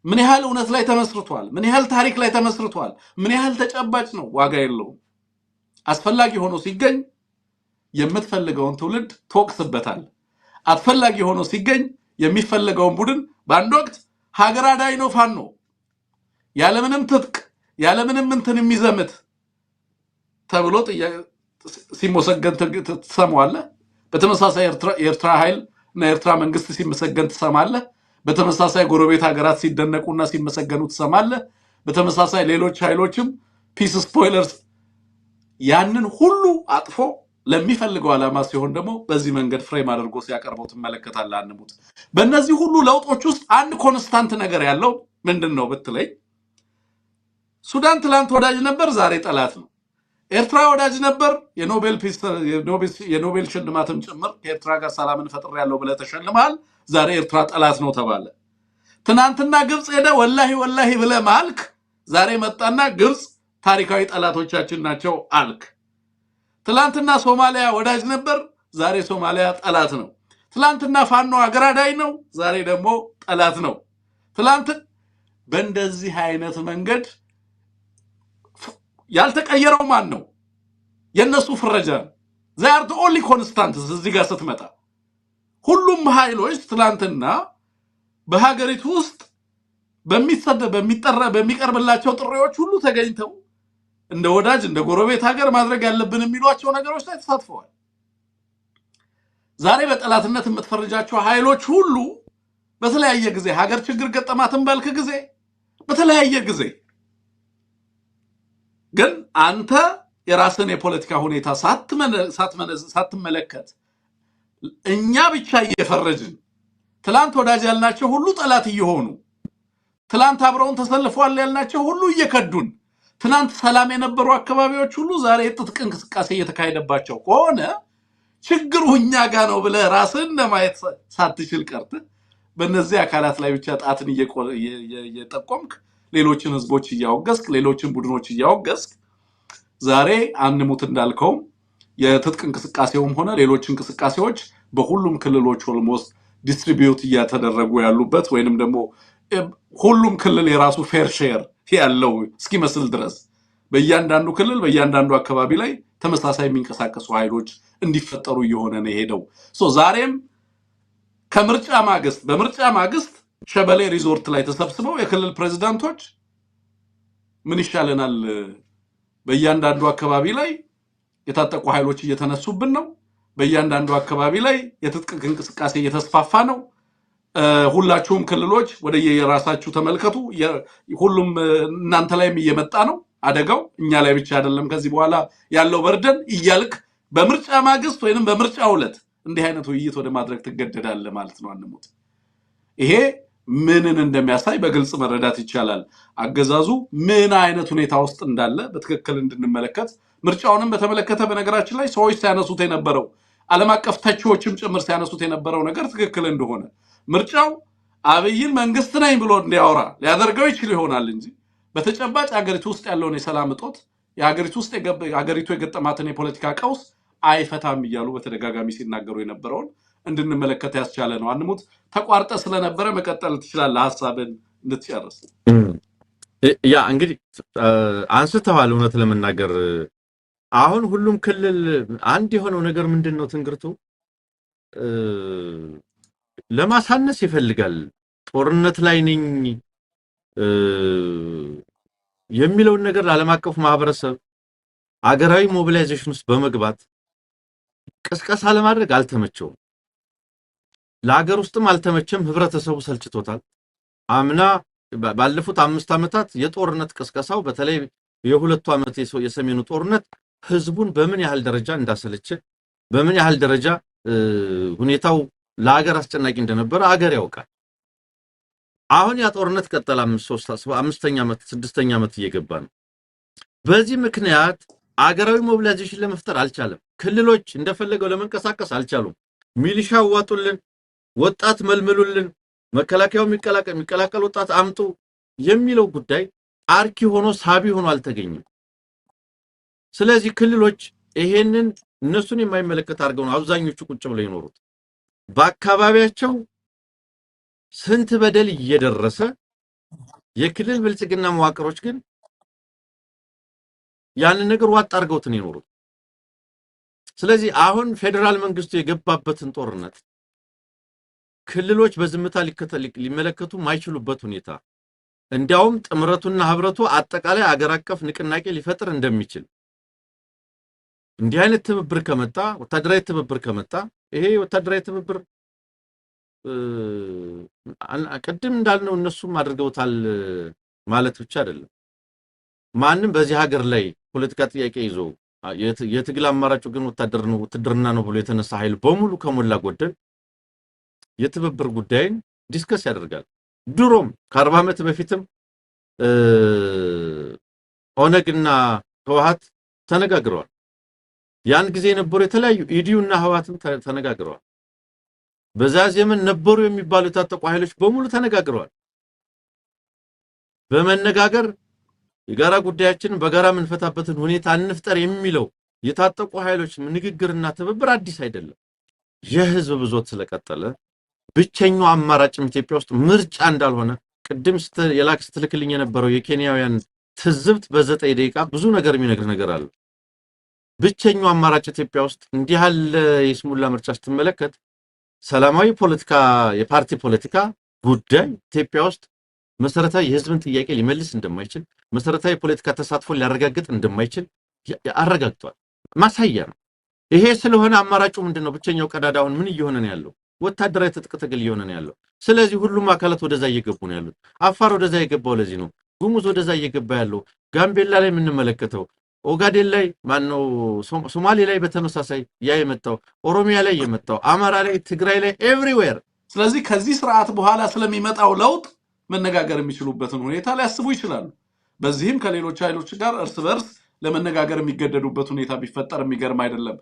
ምን ያህል እውነት ላይ ተመስርቷል ምን ያህል ታሪክ ላይ ተመስርቷል ምን ያህል ተጨባጭ ነው ዋጋ የለውም አስፈላጊ ሆኖ ሲገኝ የምትፈልገውን ትውልድ ተወቅስበታል አስፈላጊ ሆኖ ሲገኝ የሚፈልገውን ቡድን በአንድ ወቅት ሀገር አዳኝ ነው ፋኖ ያለምንም ትጥቅ ያለምንም እንትን የሚዘምት ተብሎ ሲሞሰገን ተሰማዋለህ በተመሳሳይ የኤርትራ ኃይል እና የኤርትራ መንግስት ሲመሰገን ተሰማለህ በተመሳሳይ ጎረቤት ሀገራት ሲደነቁና ሲመሰገኑ ተሰማለህ በተመሳሳይ ሌሎች ኃይሎችም ፒስ ስፖይለርስ ያንን ሁሉ አጥፎ ለሚፈልገው ዓላማ ሲሆን ደግሞ በዚህ መንገድ ፍሬም አድርጎ ሲያቀርበው ተመለከታለህ አንሙት በእነዚህ ሁሉ ለውጦች ውስጥ አንድ ኮንስታንት ነገር ያለው ምንድነው ብትለይ ሱዳን ትላንት ወዳጅ ነበር ዛሬ ጠላት ነው ኤርትራ ወዳጅ ነበር የኖቤል ሽልማትም ጭምር ከኤርትራ ጋር ሰላምን ፈጥር ያለው ብለ ተሸልማል ዛሬ ኤርትራ ጠላት ነው ተባለ ትናንትና ግብጽ ሄደ ወላሂ ብለ ማልክ ዛሬ መጣና ግብጽ ታሪካዊ ጠላቶቻችን ናቸው አልክ ትላንትና ሶማሊያ ወዳጅ ነበር ዛሬ ሶማሊያ ጠላት ነው። ትላንትና ፋኖ አገራዳይ ነው፣ ዛሬ ደግሞ ጠላት ነው። ትላንት በእንደዚህ አይነት መንገድ ያልተቀየረው ማን ነው? የነሱ ፍረጃ ነው። they are the only constants እዚህ ጋር ስትመጣ ሁሉም ኃይሎች ትላንትና በሀገሪቱ ውስጥ በሚቀርብላቸው ጥሪዎች ሁሉ ተገኝተው እንደ ወዳጅ እንደ ጎረቤት ሀገር ማድረግ ያለብን የሚሏቸው ነገሮች ላይ ተሳትፈዋል። ዛሬ በጠላትነት የምትፈርጃቸው ኃይሎች ሁሉ በተለያየ ጊዜ ሀገር ችግር ገጠማትን ባልክ ጊዜ በተለያየ ጊዜ ግን አንተ የራስን የፖለቲካ ሁኔታ ሳትመለከት እኛ ብቻ እየፈረጅን ትላንት ወዳጅ ያልናቸው ሁሉ ጠላት እየሆኑ ትላንት አብረውን ተሰልፈዋል ያልናቸው ሁሉ እየከዱን ትናንት ሰላም የነበሩ አካባቢዎች ሁሉ ዛሬ የትጥቅ እንቅስቃሴ እየተካሄደባቸው ከሆነ ችግሩ እኛ ጋር ነው ብለህ ራስን ለማየት ሳትችል ቀርተህ በእነዚህ አካላት ላይ ብቻ ጣትን እየጠቆምክ ሌሎችን ህዝቦች እያወገዝክ ሌሎችን ቡድኖች እያወገዝክ ዛሬ አንሙት እንዳልከው የትጥቅ እንቅስቃሴውም ሆነ ሌሎች እንቅስቃሴዎች በሁሉም ክልሎች ኦልሞስት ዲስትሪቢዩት እያተደረጉ ያሉበት ወይንም ደግሞ ሁሉም ክልል የራሱ ፌር ሼር ያለው እስኪመስል ድረስ በእያንዳንዱ ክልል በእያንዳንዱ አካባቢ ላይ ተመሳሳይ የሚንቀሳቀሱ ኃይሎች እንዲፈጠሩ እየሆነ ነው ሄደው ዛሬም በምርጫ ማግስት ሸበሌ ሪዞርት ላይ ተሰብስበው የክልል ፕሬዝዳንቶች ምን ይሻለናል በእያንዳንዱ አካባቢ ላይ የታጠቁ ኃይሎች እየተነሱብን ነው በእያንዳንዱ አካባቢ ላይ የትጥቅ እንቅስቃሴ እየተስፋፋ ነው ሁላችሁም ክልሎች ወደ የራሳችሁ ተመልከቱ ሁሉም እናንተ ላይም እየመጣ ነው አደጋው እኛ ላይ ብቻ አይደለም ከዚህ በኋላ ያለው በርደን እያልክ በምርጫ ማግስት ወይንም በምርጫው ዕለት እንዲህ አይነት ውይይት ወደ ማድረግ ትገደዳለህ ማለት ነው አንሙት ይሄ ምንን እንደሚያሳይ በግልጽ መረዳት ይቻላል አገዛዙ ምን አይነት ሁኔታ ውስጥ እንዳለ በትክክል እንድንመለከት ምርጫውንም በተመለከተ በነገራችን ላይ ሰዎች ሲያነሱት የነበረው ዓለም አቀፍ ተቺዎችም ጭምር ሲያነሱት የነበረው ነገር ትክክል እንደሆነ ምርጫው አብይን መንግስት ነኝ ብሎ እንዲያወራ ሊያደርገው ይችል ይሆናል እንጂ በተጨባጭ ሀገሪቱ ውስጥ ያለውን የሰላም እጦት ሀገሪቱ የገጠማትን የፖለቲካ ቀውስ አይፈታም እያሉ በተደጋጋሚ ሲናገሩ የነበረውን እንድንመለከት ያስቻለ ነው አንሙት ተቋርጠ ስለነበረ መቀጠል ትችላለህ ሐሳብን እንድትጨርስ ያ እንግዲህ አንስተዋል እውነት ለመናገር አሁን ሁሉም ክልል አንድ የሆነው ነገር ምንድነው ትንግርቱ ለማሳነስ ይፈልጋል ጦርነት ላይ ነኝ የሚለው ነገር ዓለም አቀፍ ማህበረሰብ አገራዊ ሞቢላይዜሽን ውስጥ በመግባት ቅስቀሳ ለማድረግ አልተመቸውም ለሀገር ውስጥም አልተመቸም ህብረተሰቡ ሰልችቶታል አምና ባለፉት 5 ዓመታት የጦርነት ቅስቀሳው በተለይ የሁለቱ ዓመት የሰሜኑ ጦርነት ህዝቡን በምን ያህል ደረጃ እንዳሰለቸ በምን ያህል ደረጃ ሁኔታው ለሀገር አስጨናቂ እንደነበረ ሀገር ያውቃል አሁን ያ ጦርነት ቀጠለ 5ኛ ዓመት 6ኛ ዓመት እየገባ ነው በዚህ ምክንያት አገራዊ ሞቢላይዜሽን ለመፍጠር አልቻለም ክልሎች እንደፈለገው ለመንቀሳቀስ አልቻሉም ሚሊሻ ዋጡልን ወጣት መልመሉልን መከላከያው የሚቀላቀል ወጣት አምጡ የሚለው ጉዳይ አርኪ ሆኖ ሳቢ ሆኖ አልተገኘም ስለዚህ ክልሎች ይሄንን እነሱን የማይመለከት አርገው ነው አብዛኞቹ ቁጭ ብለው ይኖሩት በአካባቢያቸው ስንት በደል እየደረሰ የክልል ብልጽግና መዋቅሮች ግን ያን ነገር ዋጥ አርገውት ነው ይኖሩት ስለዚህ አሁን ፌደራል መንግስቱ የገባበትን ጦርነት ክልሎች በዝምታ ሊመለከቱ ማይችሉበት ሁኔታ እንዲያውም ጥምረቱና ህብረቱ አጠቃላይ አገር አቀፍ ንቅናቄ ሊፈጥር እንደሚችል እንዲህ አይነት ትብብር ከመጣ ወታደራዊ ትብብር ከመጣ ይሄ ወታደራዊ ትብብር ቀደም እንዳልነው እነሱም አድርገውታል ማለት ብቻ አይደለም ማንንም በዚህ ሀገር ላይ ፖለቲካ ጥያቄ ይዞ የትግል አማራጩ ግን ውትድርና ነው ብሎ የተነሳ ኃይል በሙሉ ከሞላ ጎደል የትብብር ጉዳይን ዲስከስ ያደርጋል ድሮም ከ40 ዓመት በፊትም ኦነግና ህወሓት ተነጋግረዋል ያን ጊዜ ነበሩ የተለያዩ ኢዲዩና ህወሓትም ተነጋግረዋል በዛ ዘመን ነበሩ የሚባሉ የታጠቁ ኃይሎች በሙሉ ተነጋግረዋል በመነጋገር የጋራ ጉዳያችንን በጋራ መንፈታበትን ሁኔታ እንፍጠር የሚለው የታጠቁ ኃይሎች ንግግርና ትብብር አዲስ አይደለም የህዝብ ብዞት ስለቀጠለ ብቸኛው አማራጭም ኢትዮጵያ ውስጥ ምርጫ እንዳልሆነ ቅድም የላክ ስትልክልኝ የነበረው የኬንያውያን ትዝብት በ9 ደቂቃ ብዙ ነገር የሚነግር ነገር አለ። ብቸኛው አማራጭ ኢትዮጵያ ውስጥ እንዲህ ያለ የስሙላ ምርጫ ስትመለከት ሰላማዊ ፖለቲካ የፓርቲ ፖለቲካ ጉዳይ ኢትዮጵያ ውስጥ መሰረታዊ የህዝብን ጥያቄ ሊመልስ እንደማይችል መሰረታዊ ፖለቲካ ተሳትፎ ሊያረጋግጥ እንደማይችል አረጋግጧል። ማሳያ ነው። ይሄ ስለሆነ አማራጩ ምንድነው? ብቸኛው ቀዳዳውን ምን እየሆነ ነው ያለው? ወታደራዊ ትጥቅ ትግል እየሆነ ነው ያለው። ስለዚህ ሁሉም አካላት ወደዛ እየገቡ ነው ያሉት። አፋር ወደዛ እየገባው ለዚህ ነው። ጉሙዝ ወደዛ እየገባ ያለው። ጋምቤላ ላይ የምንመለከተው ኦጋዴን ላይ ማነው ሶማሌ ላይ በተመሳሳይ ያ የመጣው ኦሮሚያ ላይ የመጣው አማራ ላይ ትግራይ ላይ ኤቭሪዌር። ስለዚህ ከዚህ ስርዓት በኋላ ስለሚመጣው ለውጥ መነጋገር የሚችሉበትን ሁኔታ ሊያስቡ ይችላሉ። በዚህም ከሌሎች ኃይሎች ጋር እርስ በርስ ለመነጋገር የሚገደዱበት ሁኔታ ቢፈጠር የሚገርም አይደለም።